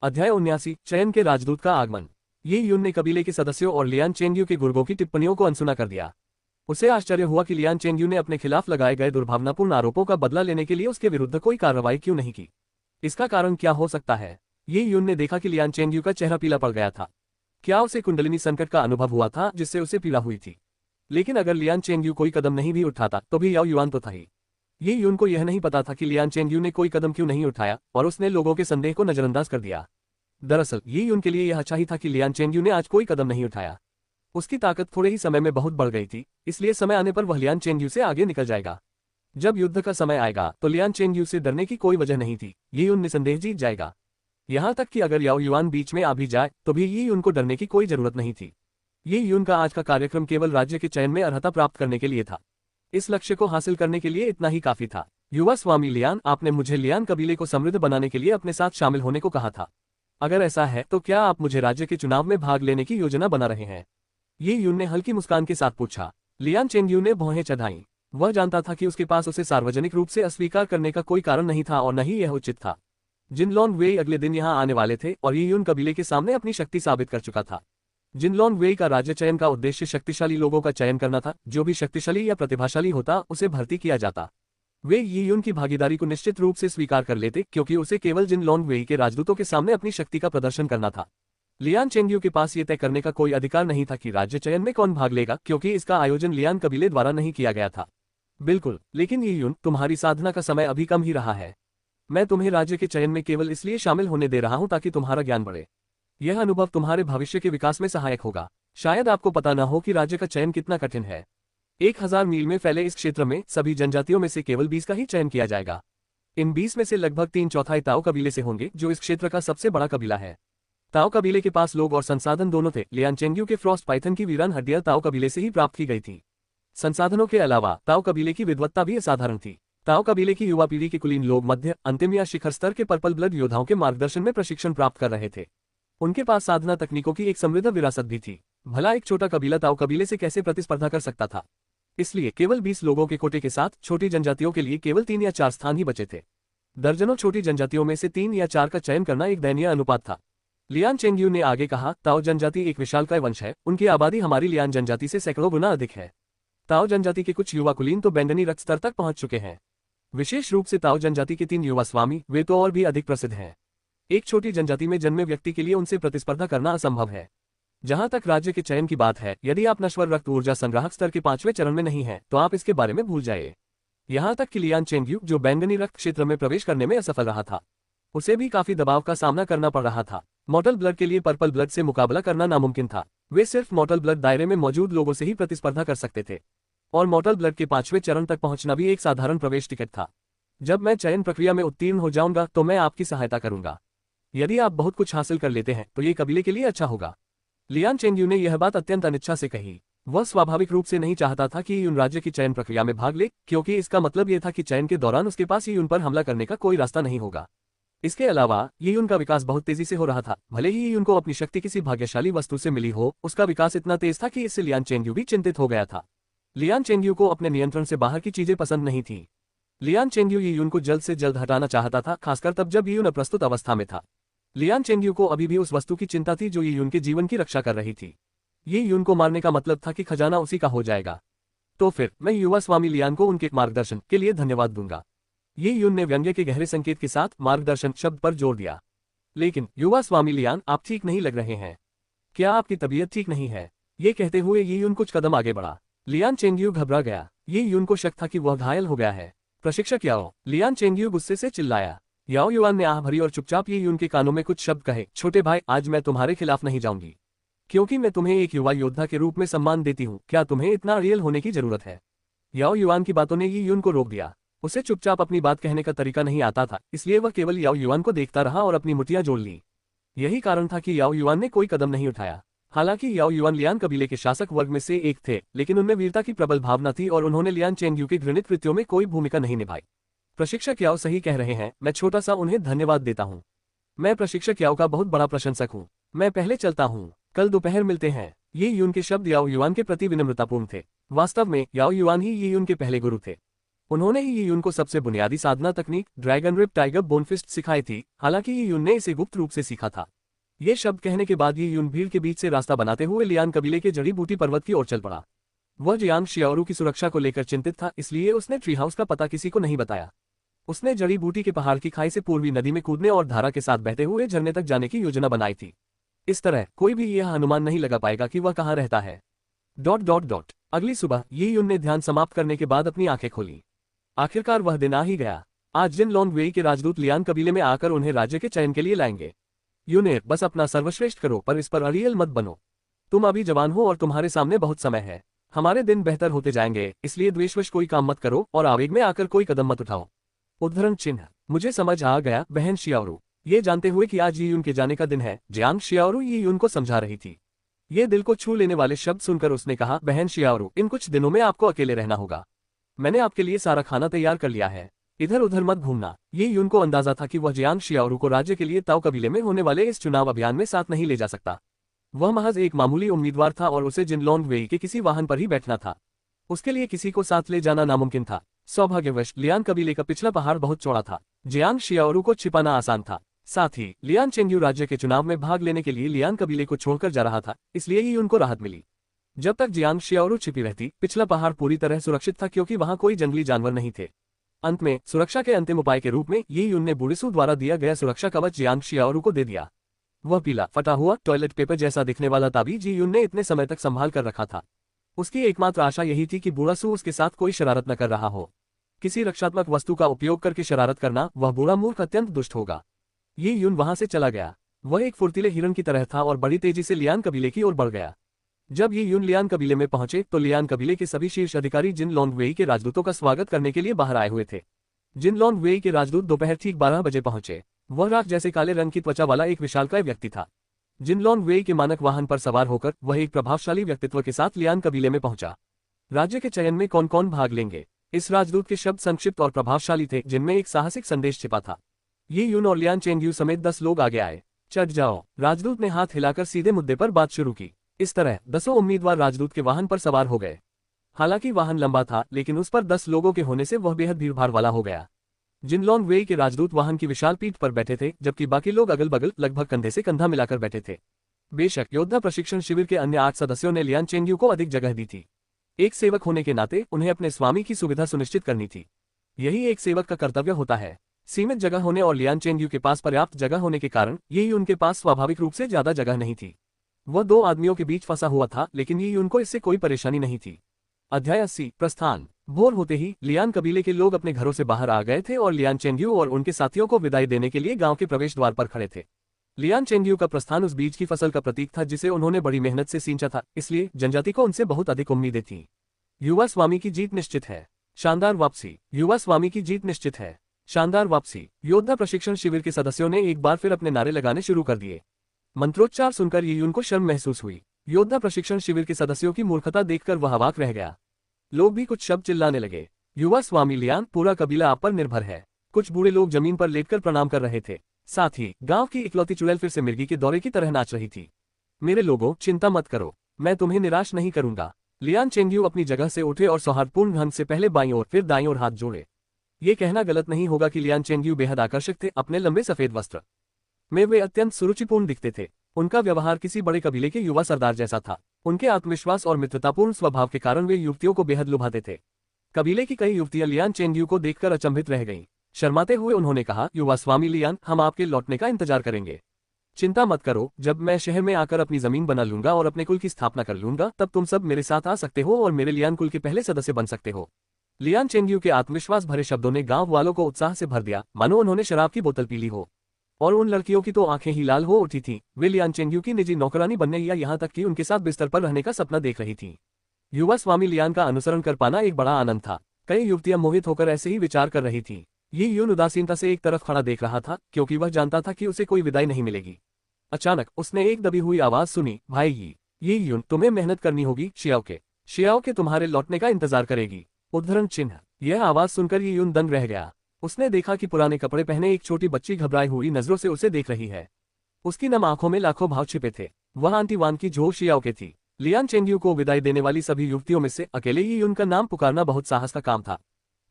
अध्याय 79, चयन के राजदूत का आगमन। यी यून ने कबीले के सदस्यों और लियान चेंग्यू के गुर्गों की टिप्पणियों को अनसुना कर दिया। उसे आश्चर्य हुआ कि लियान चेंग्यू ने अपने खिलाफ लगाए गए दुर्भावनापूर्ण आरोपों का बदला लेने के लिए उसके विरुद्ध कोई कार्रवाई क्यों नहीं की। इसका कारण क्या हो सकता है? यी यून ने देखा कि लियान चेंग्यू का चेहरा पीला पड़ गया था। क्या उसे कुंडलिनी संकट का अनुभव हुआ था जिससे उसे पीड़ा हुई थी? लेकिन अगर लियान चेंग्यू कोई कदम नहीं भी उठाता तो भी याओ युआन तो था ही। यी यून को यह नहीं पता था कि लियान चेंग्यू ने कोई कदम क्यों नहीं उठाया और उसने लोगों के संदेह को नजरअंदाज कर दिया। दरअसल यी यून के लिए यह अच्छा ही था कि लियान चेंग्यू ने आज कोई कदम नहीं उठाया। उसकी ताकत थोड़े ही समय में बहुत बढ़ गई थी, इसलिए समय आने पर वह लियान चेंग्यू से आगे निकल जाएगा। जब युद्ध का समय आएगा तो लियान चेंग्यू से डरने की कोई वजह नहीं थी। यी यून निसंदेह जीत जाएगा। यहाँ तक कि अगर याओ युआन बीच में आ भी जाए तो भी यी यून को डरने की कोई जरूरत नहीं थी। यी यून का आज का कार्यक्रम केवल राज्य के चयन में अर्हता प्राप्त करने के लिए था। इस लक्ष्य को हासिल करने के लिए इतना ही काफी था। युवा स्वामी लियान, आपने मुझे लियान कबीले को समृद्ध बनाने के लिए अपने साथ शामिल होने को कहा था। अगर ऐसा है तो क्या आप मुझे राज्य के चुनाव में भाग लेने की योजना बना रहे हैं? यी यून ने हल्की मुस्कान के साथ पूछा। लियान चेंग्यू ने भौहें चढ़ाईं। वह जानता था कि उसके पास उसे सार्वजनिक रूप से अस्वीकार करने का कोई कारण नहीं था और न ही यह उचित था। जिनलॉन वेई अगले दिन यहाँ आने वाले थे और यी यून कबीले के सामने अपनी शक्ति साबित कर चुका था। जिनलॉन वेई का राज्य चयन का उद्देश्य शक्तिशाली लोगों का चयन करना था। जो भी शक्तिशाली या प्रतिभाशाली होता उसे भर्ती किया जाता। वे यी यून की भागीदारी को निश्चित रूप से स्वीकार कर लेते क्योंकि उसे केवल जिनलॉन वेई के राजदूतों के सामने अपनी शक्ति का प्रदर्शन करना था। लियान चेंग्यू के पास ये तय करने का कोई अधिकार नहीं था कि राज्य चयन में कौन भाग लेगा, क्योंकि इसका आयोजन लियान कबीले द्वारा नहीं किया गया था। बिल्कुल, लेकिन यी यून, तुम्हारी साधना का समय अभी कम ही रहा है। मैं तुम्हें राज्य के चयन में केवल इसलिए शामिल होने दे रहा हूं ताकि तुम्हारा ज्ञान बढ़े। यह अनुभव तुम्हारे भविष्य के विकास में सहायक होगा। शायद आपको पता न हो कि राज्य का चयन कितना कठिन है। 1000 मील में फैले इस क्षेत्र में सभी जनजातियों में से केवल 20 का ही चयन किया जाएगा। इन 20 में से लगभग 3/4 ताओ कबीले से होंगे, जो इस क्षेत्र का सबसे बड़ा कबीला है। ताओ कबीले के पास लोग और संसाधन दोनों थे। लियान चेंग्यू के फ्रॉस्ट पाइथन की वीरान हड्डियां ताओ कबीले से ही प्राप्त की गई थी। संसाधनों के अलावा ताओ कबीले की विद्वत्ता भी असाधारण थी। ताओ कबीले की युवा पीढ़ी के कुलीन लोग मध्य, अंतिम या शिखर स्तर के पर्पल ब्लड योद्धाओं के मार्गदर्शन में प्रशिक्षण प्राप्त कर रहे थे। उनके पास साधना तकनीकों की एक समृद्ध विरासत भी थी। भला एक छोटा कबीला ताओ कबीले से कैसे प्रतिस्पर्धा कर सकता था? इसलिए केवल 20 लोगों के कोटे के साथ छोटी जनजातियों के लिए केवल 3 या 4 स्थान ही बचे थे। दर्जनों छोटी जनजातियों में से 3 या 4 का चयन करना एक दयनीय अनुपात था। लियान चेंग्यू ने आगे कहा, ताओ जनजाति एक विशालकाय वंश है। उनकी आबादी हमारी लियान जनजाति से सैकड़ों गुना अधिक है। ताओ जनजाति के कुछ युवा कुलीन तो बैंगनी रक्त स्तर तक पहुंच चुके हैं। विशेष रूप से ताओ जनजाति के 3 युवा स्वामी, वे तो और भी अधिक प्रसिद्ध हैं। एक छोटी जनजाति में जन्मे व्यक्ति के लिए उनसे प्रतिस्पर्धा करना असंभव है। जहां तक राज्य के चयन की बात है, यदि आप नश्वर रक्त ऊर्जा संग्राहक स्तर के 5वें चरण में नहीं हैं, तो आप इसके बारे में भूल जाइए। यहां तक कि लियान चेंग्यू, जो बैंगनी रक्त क्षेत्र में प्रवेश करने में असफल रहा था, उसे भी काफी दबाव का सामना करना पड़ रहा था। मॉर्टल ब्लड के लिए पर्पल ब्लड से मुकाबला करना नामुमकिन था। वे सिर्फ मॉर्टल ब्लड दायरे में मौजूद लोगों से ही प्रतिस्पर्धा कर सकते थे, और मॉर्टल ब्लड के 5वें चरण तक पहुंचना भी एक साधारण प्रवेश टिकट था। जब मैं चयन प्रक्रिया में उत्तीर्ण हो जाऊंगा तो मैं आपकी सहायता करूंगा। यदि आप बहुत कुछ हासिल कर लेते हैं तो ये कबीले के लिए अच्छा होगा। लियान चेंग्यू ने यह बात अत्यंत अनिच्छा से कही। वह स्वाभाविक रूप से नहीं चाहता था कि यून राज्य की चयन प्रक्रिया में भाग ले, क्योंकि इसका मतलब यह था कि चयन के दौरान उसके पास यून पर हमला करने का कोई रास्ता नहीं होगा। इसके अलावा यून का विकास बहुत तेजी से हो रहा था। भले ही यून को अपनी शक्ति किसी भाग्यशाली वस्तु से मिली हो, उसका विकास इतना तेज था कि इससे लियान चेंग्यू भी चिंतित हो गया था। लियान चेंग्यू को अपने नियंत्रण से बाहर की चीजें पसंद नहीं थी। लियान चेंग्यू यून को जल्द से जल्द हटाना चाहता था, खासकर तब जब यून अप्रस्तुत अवस्था में था। लियान चेंग्यू को अभी भी उस वस्तु की चिंता थी जो यून के जीवन की रक्षा कर रही थी। ये यून को मारने का मतलब था कि खजाना उसी का हो जाएगा। तो फिर मैं युवा स्वामी लियान को उनके मार्गदर्शन के लिए धन्यवाद दूंगा। ये यून ने व्यंग्य के गहरे संकेत के साथ मार्गदर्शन शब्द पर जोर दिया। लेकिन युवा स्वामी लियान, आप ठीक नहीं लग रहे हैं। क्या आपकी तबीयत ठीक नहीं है? ये कहते हुए ये यून कुछ कदम आगे बढ़ा। लियान चेंग्यू घबरा गया। ये यून को शक था कि वह घायल हो गया है। प्रशिक्षक याओ, लियान चेंग्यू गुस्से से चिल्लाया। याओ युआन ने आह भरी और चुपचाप ये यून के कानों में कुछ शब्द कहे। छोटे भाई, आज मैं तुम्हारे खिलाफ नहीं जाऊंगी, क्योंकि मैं तुम्हें एक युवा योद्धा के रूप में सम्मान देती हूँ। क्या तुम्हें इतना रियल होने की जरूरत है? याओ युआन की बातों ने ये यून को रोक दिया। उसे चुपचाप अपनी बात कहने का तरीका नहीं आता था, इसलिए वह केवल याओ युआन को देखता रहा और अपनी मुठ्ठियां जोड़ ली। यही कारण था कि याओ युआन ने कोई कदम नहीं उठाया। हालांकि याओ युआन लियान कबीले के शासक वर्ग में से एक थे, लेकिन उनमें वीरता की प्रबल भावना थी और उन्होंने लियान चेंग्यू के घृणित कृत्यों में कोई भूमिका नहीं निभाई। प्रशिक्षक याओ सही कह रहे हैं, मैं छोटा सा उन्हें धन्यवाद देता हूँ। मैं प्रशिक्षक याओ का बहुत बड़ा प्रशंसक हूँ। मैं पहले चलता हूँ, कल दोपहर मिलते हैं। ये यून के शब्द याओ युआन के प्रति विनम्रतापूर्ण थे। वास्तव में याओ युआन ही ये यून के पहले गुरु थे। उन्होंने ही युन को सबसे बुनियादी साधना तकनीक ड्रैगन रिप टाइगर बोनफिस्ट सिखाई थी, हालांकि युन ने इसे गुप्त रूप से सीखा था। ये शब्द कहने के बाद युन भीड़ के बीच से रास्ता बनाते हुए लियान कबीले के जड़ी बूटी पर्वत की ओर चल पड़ा। वह जियांग शियाओरू की सुरक्षा को लेकर चिंतित था, इसलिए उसने ट्री हाउस का पता किसी को नहीं बताया। उसने जड़ी बूटी के पहाड़ की खाई से पूर्वी नदी में कूदने और धारा के साथ बहते हुए झरने तक जाने की योजना बनाई थी। इस तरह कोई भी यह अनुमान नहीं लगा पाएगा कि वह कहाँ रहता है। ... अगली सुबह युन ने ध्यान समाप्त करने के बाद अपनी आंखें खोली। आखिरकार वह दिन आ ही गया। आज जिन लॉन्ग वेई के राजदूत लियान कबीले में आकर उन्हें राज्य के चयन के लिए लाएंगे। यूने, बस अपना सर्वश्रेष्ठ करो, पर इस पर अड़ियल मत बनो। तुम अभी जवान हो और तुम्हारे सामने बहुत समय है। हमारे दिन बेहतर होते जाएंगे, इसलिए द्वेषवश कोई काम मत करो और आवेग में आकर कोई कदम मत उठाओ। उद्धरण चिन्ह। मुझे समझ आ गया बहन शियाओरू। ये जानते हुए कि आज युन के जाने का दिन है, जियांग शियाओरू युन को समझा रही थी। ये दिल को छू लेने वाले शब्द सुनकर उसने कहा, बहन शियाओरू, इन कुछ दिनों में आपको अकेले रहना होगा। मैंने आपके लिए सारा खाना तैयार कर लिया है, इधर उधर मत घूमना। ये युन को अंदाजा था कि वह जियांग शियाओरू को राज्य के लिए ताओ कबीले में होने वाले इस चुनाव अभियान में साथ नहीं ले जा सकता। वह महज एक मामूली उम्मीदवार था और उसे जिनलॉन्ग वेई के किसी वाहन पर ही बैठना था। उसके लिए किसी को साथ ले जाना नामुमकिन था। सौभाग्यवश लियान कबीले का पिछला पहाड़ बहुत चौड़ा था। जियांग शियाओरू को छिपाना आसान था। साथ ही लियान चेंग्यू राज्य के चुनाव में भाग लेने के लिए लियान कबीले को छोड़कर जा रहा था, इसलिए ही उनको राहत मिली। जब तक जियांग शियाओरू छिपी रहती, पिछला पहाड़ पूरी तरह सुरक्षित था, क्योंकि वहां कोई जंगली जानवर नहीं थे। अंत में सुरक्षा के अंतिम उपाय के रूप में युन ने बुड़िसू द्वारा दिया गया सुरक्षा कवच जियांग शियाओरू को दे दिया। वह पीला फटा हुआ टॉयलेट पेपर जैसा दिखने वाला ताबीज युन ने इतने समय तक संभाल कर रखा था। उसकी एकमात्र आशा यही थी कि बुड़ासू उसके साथ कोई शरारत न कर रहा हो। किसी रक्षात्मक वस्तु का उपयोग करके शरारत करना, वह बूढ़ा मूर्ख अत्यंत दुष्ट होगा। युन वहां से चला गया। वह एक फुर्तीले हिरन की तरह था और बड़ी तेजी से लियान कबीले की ओर बढ़ गया। जब युन लियान कबीले में पहुंचे तो लियान कबीले के सभी शीर्ष अधिकारी जिनलॉन्ग वेई के राजदूतों का स्वागत करने के लिए बाहर आए हुए थे। जिनलॉन्ग वेई के राजदूत दोपहर ठीक 12 बजे पहुंचे। वह राख जैसे काले रंग की त्वचा वाला एक विशालकाय व्यक्ति था। जिनलॉन्ग वेई के मानक वाहन पर सवार होकर वह एक प्रभावशाली व्यक्तित्व के साथ लियान कबीले में पहुंचा। राज्य के चयन में कौन कौन भाग लेंगे? इस राजदूत के शब्द संक्षिप्त और प्रभावशाली थे, जिनमें एक साहसिक संदेश छिपा था। युन और लियान चेंग्यू समेत 10 लोग आगे आए। चढ़ जाओ। राजदूत ने हाथ हिलाकर सीधे मुद्दे पर बात शुरू की। इस तरह 10 उम्मीदवार राजदूत के वाहन पर सवार हो गए। हालांकि वाहन लंबा था, लेकिन उस पर 10 लोगों के होने से वह बेहद भीड़भाड़ वाला हो गया। जिनलॉन्ग वेई के राजदूत वाहन की विशाल पीठ पर बैठे थे, जबकि बाकी लोग अगल बगल लगभग कंधे से कंधा मिलाकर बैठे थे। बेशक योद्धा प्रशिक्षण शिविर के अन्य 8 सदस्यों ने लियान चेंग्यू को अधिक जगह दी थी। एक सेवक होने के नाते उन्हें अपने स्वामी की सुविधा सुनिश्चित करनी थी। यही एक सेवक का कर्तव्य होता है। सीमित जगह होने और लियान चेंग्यू के पास पर्याप्त जगह होने के कारण युन के पास स्वाभाविक रूप से ज्यादा जगह नहीं थी। वह 2 आदमियों के बीच फंसा हुआ था, लेकिन युन को इससे कोई परेशानी नहीं थी। अध्याय 80 प्रस्थान। भोर होते ही लियान कबीले के लोग अपने घरों से बाहर आ गए थे और लियान चेंग्यू और उनके साथियों को विदाई देने के लिए गांव के प्रवेश द्वार पर खड़े थे। लियान चेंग्यू का प्रस्थान उस बीज की फसल का प्रतीक था जिसे उन्होंने बड़ी मेहनत से सींचा था, इसलिए जनजाति को उनसे बहुत अधिक उम्मीदें थीं। युवा स्वामी की जीत निश्चित है। शानदार वापसी। युवा स्वामी की जीत निश्चित है। शानदार वापसी। योद्धा प्रशिक्षण शिविर के सदस्यों ने एक बार फिर अपने नारे लगाने शुरू कर दिए। मंत्रोच्चार सुनकर युन को शर्म महसूस हुई। योद्धा प्रशिक्षण शिविर के सदस्यों की मूर्खता देखकर वह अवाक रह गया। लोग भी कुछ शब्द चिल्लाने लगे। युवा स्वामी लियान, पूरा कबीला आप पर निर्भर है। कुछ बूढ़े लोग जमीन पर लेटकर प्रणाम कर रहे थे। साथ ही गांव की इकलौती चुड़ैल फिर से मिर्गी के दौरे की तरह नाच रही थी। मेरे लोगों, चिंता मत करो, मैं तुम्हें निराश नहीं करूंगा। लियान चेंग्यू अपनी जगह से उठे और सौहार्दपूर्ण ढंग से पहले बाईं ओर फिर दाईं ओर हाथ जोड़े। ये कहना गलत नहीं होगा कि लियान चेंग्यू बेहद आकर्षक थे। अपने लंबे सफेद वस्त्र में वे अत्यंत सुरुचिपूर्ण दिखते थे। उनका व्यवहार किसी बड़े कबीले के युवा सरदार जैसा था। उनके आत्मविश्वास और मित्रतापूर्ण स्वभाव के कारण वे युवतियों को बेहद लुभाते थे। कबीले की कई युवतियां लियान चेंग्यू को देखकर अचंभित रह गईं। शर्माते हुए उन्होंने कहा, युवा स्वामी लियान, हम आपके लौटने का इंतजार करेंगे। चिंता मत करो, जब मैं शहर में आकर अपनी जमीन बना लूंगा और अपने कुल की स्थापना कर लूंगा, तब तुम सब मेरे साथ आ सकते हो और मेरे लियान कुल के पहले सदस्य बन सकते हो। लियान चेंग्यू के आत्मविश्वास भरे शब्दों ने गांव वालों को उत्साह से भर दिया, मानो उन्होंने शराब की बोतल पी ली हो। और उन लड़कियों की तो आंखें ही लाल हो उठी थीं। वे लियान चेंग्यू की निजी नौकरानी बनने या यहाँ तक कि उनके साथ बिस्तर पर रहने का सपना देख रही थीं। युवा स्वामी लियान का अनुसरण कर पाना एक बड़ा आनंद था। कई युवतियां मोहित होकर ऐसे ही विचार कर रही थीं। युन उदासीनता से एक तरफ खड़ा देख रहा था, क्योंकि वह जानता था कि उसे कोई विदाई नहीं मिलेगी। अचानक उसने एक दबी हुई आवाज सुनी, भाई युन, तुम्हें मेहनत करनी होगी। शियाओ के तुम्हारे लौटने का इंतजार करेगी। उद्धरण चिन्ह। यह आवाज सुनकर युन दंग रह गया। उसने देखा कि पुराने कपड़े पहने एक छोटी बच्ची घबराई हुई नजरों से उसे देख रही है। उसकी नम आंखों में लाखों भाव छिपे थे। वह आंटी वान की झोल शियाओ के थी। लियान चेंग्यू को विदाई देने वाली सभी युवतियों में से अकेले युन का नाम पुकारना बहुत साहस का काम था।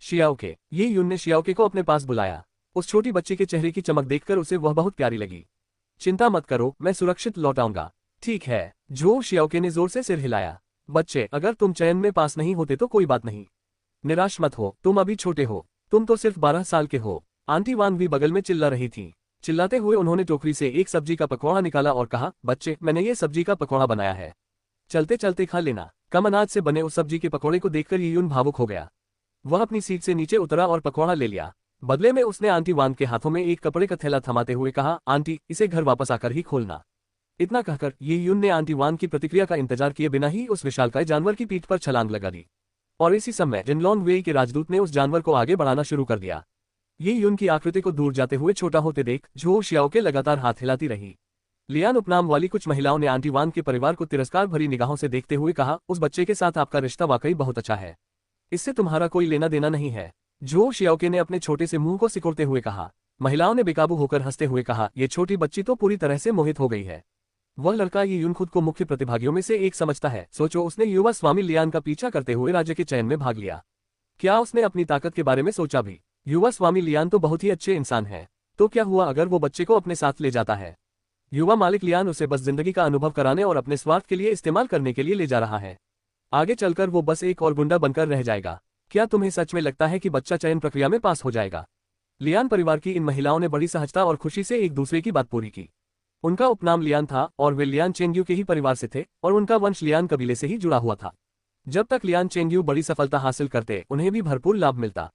शियाओके। ये युन ने शियाओके को अपने पास बुलाया। उस छोटी बच्ची के चेहरे की चमक देखकर उसे वह बहुत प्यारी लगी। चिंता मत करो, मैं सुरक्षित लौट आऊंगा। ठीक है, झो शियाओके ने जोर से सिर हिलाया। बच्चे, अगर तुम चयन में पास नहीं होते तो कोई बात नहीं। निराश मत हो, तुम अभी छोटे हो, तुम तो सिर्फ 12 साल के हो। आंटी वांग भी बगल में चिल्ला रही थी। चिल्लाते हुए उन्होंने टोकरी से एक सब्जी का पकौड़ा निकाला और कहा, बच्चे, मैंने ये सब्जी का पकौड़ा बनाया है, चलते चलते खा लेना। कम अनाज से बने उस सब्जी के पकौड़े को देखकर ये युन भावुक हो गया। वह अपनी सीट से नीचे उतरा और पकौड़ा ले लिया। बदले में उसने आंटी वांग के हाथों में एक कपड़े का थैला थमाते हुए कहा, आंटी, इसे घर वापस आकर ही खोलना। इतना कहकर ये युन ने आंटी वांग की प्रतिक्रिया का इंतजार किए बिना ही उस विशालकाय जानवर की पीठ पर छलांग लगा दी। और इसी समय जिनलॉन्ग वेई के राजदूत ने उस जानवर को आगे बढ़ाना शुरू कर दिया। ये युन की आकृति को दूर जाते हुए छोटा होते देख झो शियाओके लगातार हाथ हिलाती रही। लियान उपनाम वाली कुछ महिलाओं ने आंटी वांग के परिवार को तिरस्कार भरी निगाहों से देखते हुए कहा, उस बच्चे के साथ आपका रिश्ता वाकई बहुत अच्छा है, इससे तुम्हारा कोई लेना देना नहीं है। झो शियाओके ने अपने छोटे से मुंह को सिकुड़ते हुए कहा। महिलाओं ने बेकाबू होकर हंसते हुए कहा, ये छोटी बच्ची तो पूरी तरह से मोहित हो गई है। वह लड़का ये युन खुद को मुख्य प्रतिभागियों में से एक समझता है। सोचो, उसने युवा स्वामी लियान का पीछा करते हुए राज्य के चयन में भाग लिया। क्या उसने अपनी ताकत के बारे में सोचा भी? युवा स्वामी लियान तो बहुत ही अच्छे इंसान है, तो क्या हुआ अगर वो बच्चे को अपने साथ ले जाता है? युवा मालिक लियान उसे बस जिंदगी का अनुभव कराने और अपने स्वार्थ के लिए इस्तेमाल करने के लिए ले जा रहा है। आगे चलकर वो बस एक और गुंडा बनकर रह जाएगा। क्या तुम्हें सच में लगता है कि बच्चा चयन प्रक्रिया में पास हो जाएगा? लियान परिवार की इन महिलाओं ने बड़ी सहजता और खुशी से एक दूसरे की बात पूरी की। उनका उपनाम लियान था और वे लियान चेंग्यू के ही परिवार से थे और उनका वंश लियान कबीले से ही जुड़ा हुआ था। जब तक लियान चेंग्यू बड़ी सफलता हासिल करते, उन्हें भी भरपूर लाभ मिलता।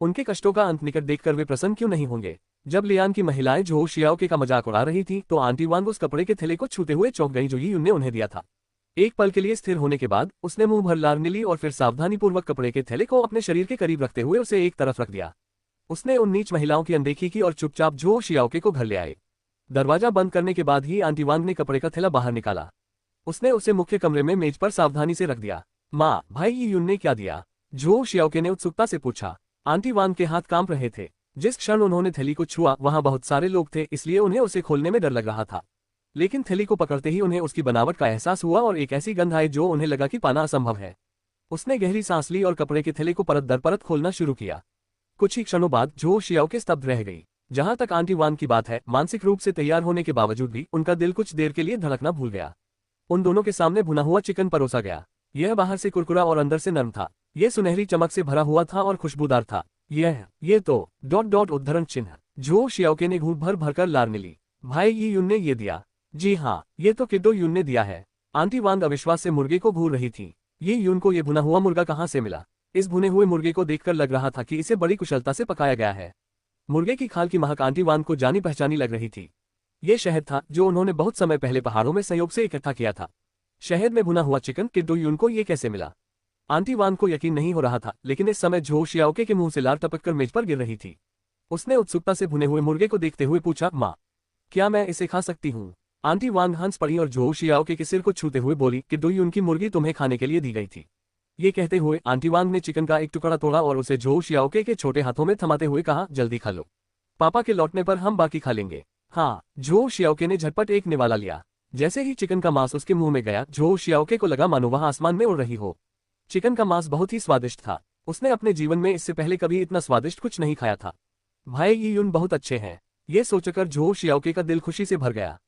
उनके कष्टों का अंत निकट देखकर वे प्रसन्न क्यों नहीं होंगे? जब लियान की महिलाएं झो शियाओके का मजाक उड़ा रही थी तो आंटी वांग उस कपड़े के थैले को छूते हुए चौंक गई जो ये युन ने उन्हें दिया था। एक पल के लिए स्थिर होने के बाद उसने मुंह भर लार ली और फिर सावधानीपूर्वक कपड़े के थैले को अपने शरीर के करीब रखते हुए उसे एक तरफ रख दिया। उसने उन नीच महिलाओं की अनदेखी की और चुपचाप झो शियाओके को घर ले आए। दरवाजा बंद करने के बाद ही आंटी वांग ने कपड़े का थैला बाहर निकाला। उसने उसे मुख्य कमरे में मेज पर सावधानी से रख दिया। माँ, भाई, ये युन ने क्या दिया? झो शियाओके ने उत्सुकता से पूछा। आंटी वांग के हाथ कांप रहे थे। जिस क्षण उन्होंने थैली को छुआ वहां बहुत सारे लोग थे, इसलिए उन्हें उसे खोलने में डर लग रहा था। लेकिन थैली को पकड़ते ही उन्हें उसकी बनावट का एहसास हुआ और एक ऐसी गंध आई जो उन्हें लगा कि पाना असंभव है। उसने गहरी सांस ली और कपड़े के थैले को परत दर परत खोलना शुरू किया। कुछ ही क्षणों बाद झो शियाओके स्तब्ध रह गई। जहां तक आंटी वांग की बात है, मानसिक रूप से तैयार होने के बावजूद भी उनका दिल कुछ देर के लिए धड़कना भूल गया। उन दोनों के सामने भुना हुआ चिकन परोसा गया। यह बाहर से कुरकुरा और अंदर से नरम था। यह सुनहरी चमक से भरा हुआ था और खुशबूदार था। ये तो उद्धरण चिन्ह। झो शियाओके ने घूंट भर भरकर लार ली। भाई, ये युन ने ये दिया? जी हाँ, ये तो किडो युन ने दिया है। आंटी वांग अविश्वास से मुर्गे को घूर रही थी। ये युन को ये भुना हुआ मुर्गा कहाँ से मिला? इस भुने हुए मुर्गे को देखकर लग रहा था कि इसे बड़ी कुशलता से पकाया गया है। मुर्गे की खाल की महक आंटी वांग को जानी पहचानी लग रही थी। ये शहद था जो उन्होंने बहुत समय पहले पहाड़ों में संयोग से इकट्ठा किया था। शहद में भुना हुआ चिकन किडो युन को ये कैसे मिला? आंटी वांग को यकीन नहीं हो रहा था, लेकिन इस समय झो शियाओके के मुंह से लार टपककर मेज पर गिर रही थी। उसने उत्सुकता से भुने हुए मुर्गे को देखते हुए पूछा, माँ, क्या मैं इसे खा सकती हूँ? आंटी वांग हंस पड़ी और झो शियाओके के सिर को छूते हुए बोली, किडो युन की मुर्गी तुम्हें खाने के लिए दी गई थी। ये कहते हुए आंटी वांग ने चिकन का एक टुकड़ा तोड़ा और उसे झो शियाओके के छोटे हाथों में थमाते हुए कहा, जल्दी खा लो, पापा के लौटने पर हम बाकी खा लेंगे। हाँ, झो शियाओके ने झटपट एक निवाला लिया। जैसे ही चिकन का मांस उसके मुंह में गया, झो शियाओके को लगा मानो वह आसमान में उड़ रही हो। चिकन का मांस बहुत ही स्वादिष्ट था। उसने अपने जीवन में इससे पहले कभी इतना स्वादिष्ट कुछ नहीं खाया था। भाई, ये युन बहुत अच्छे हैं। ये सोचकर झो शियाओके का दिल खुशी से भर गया।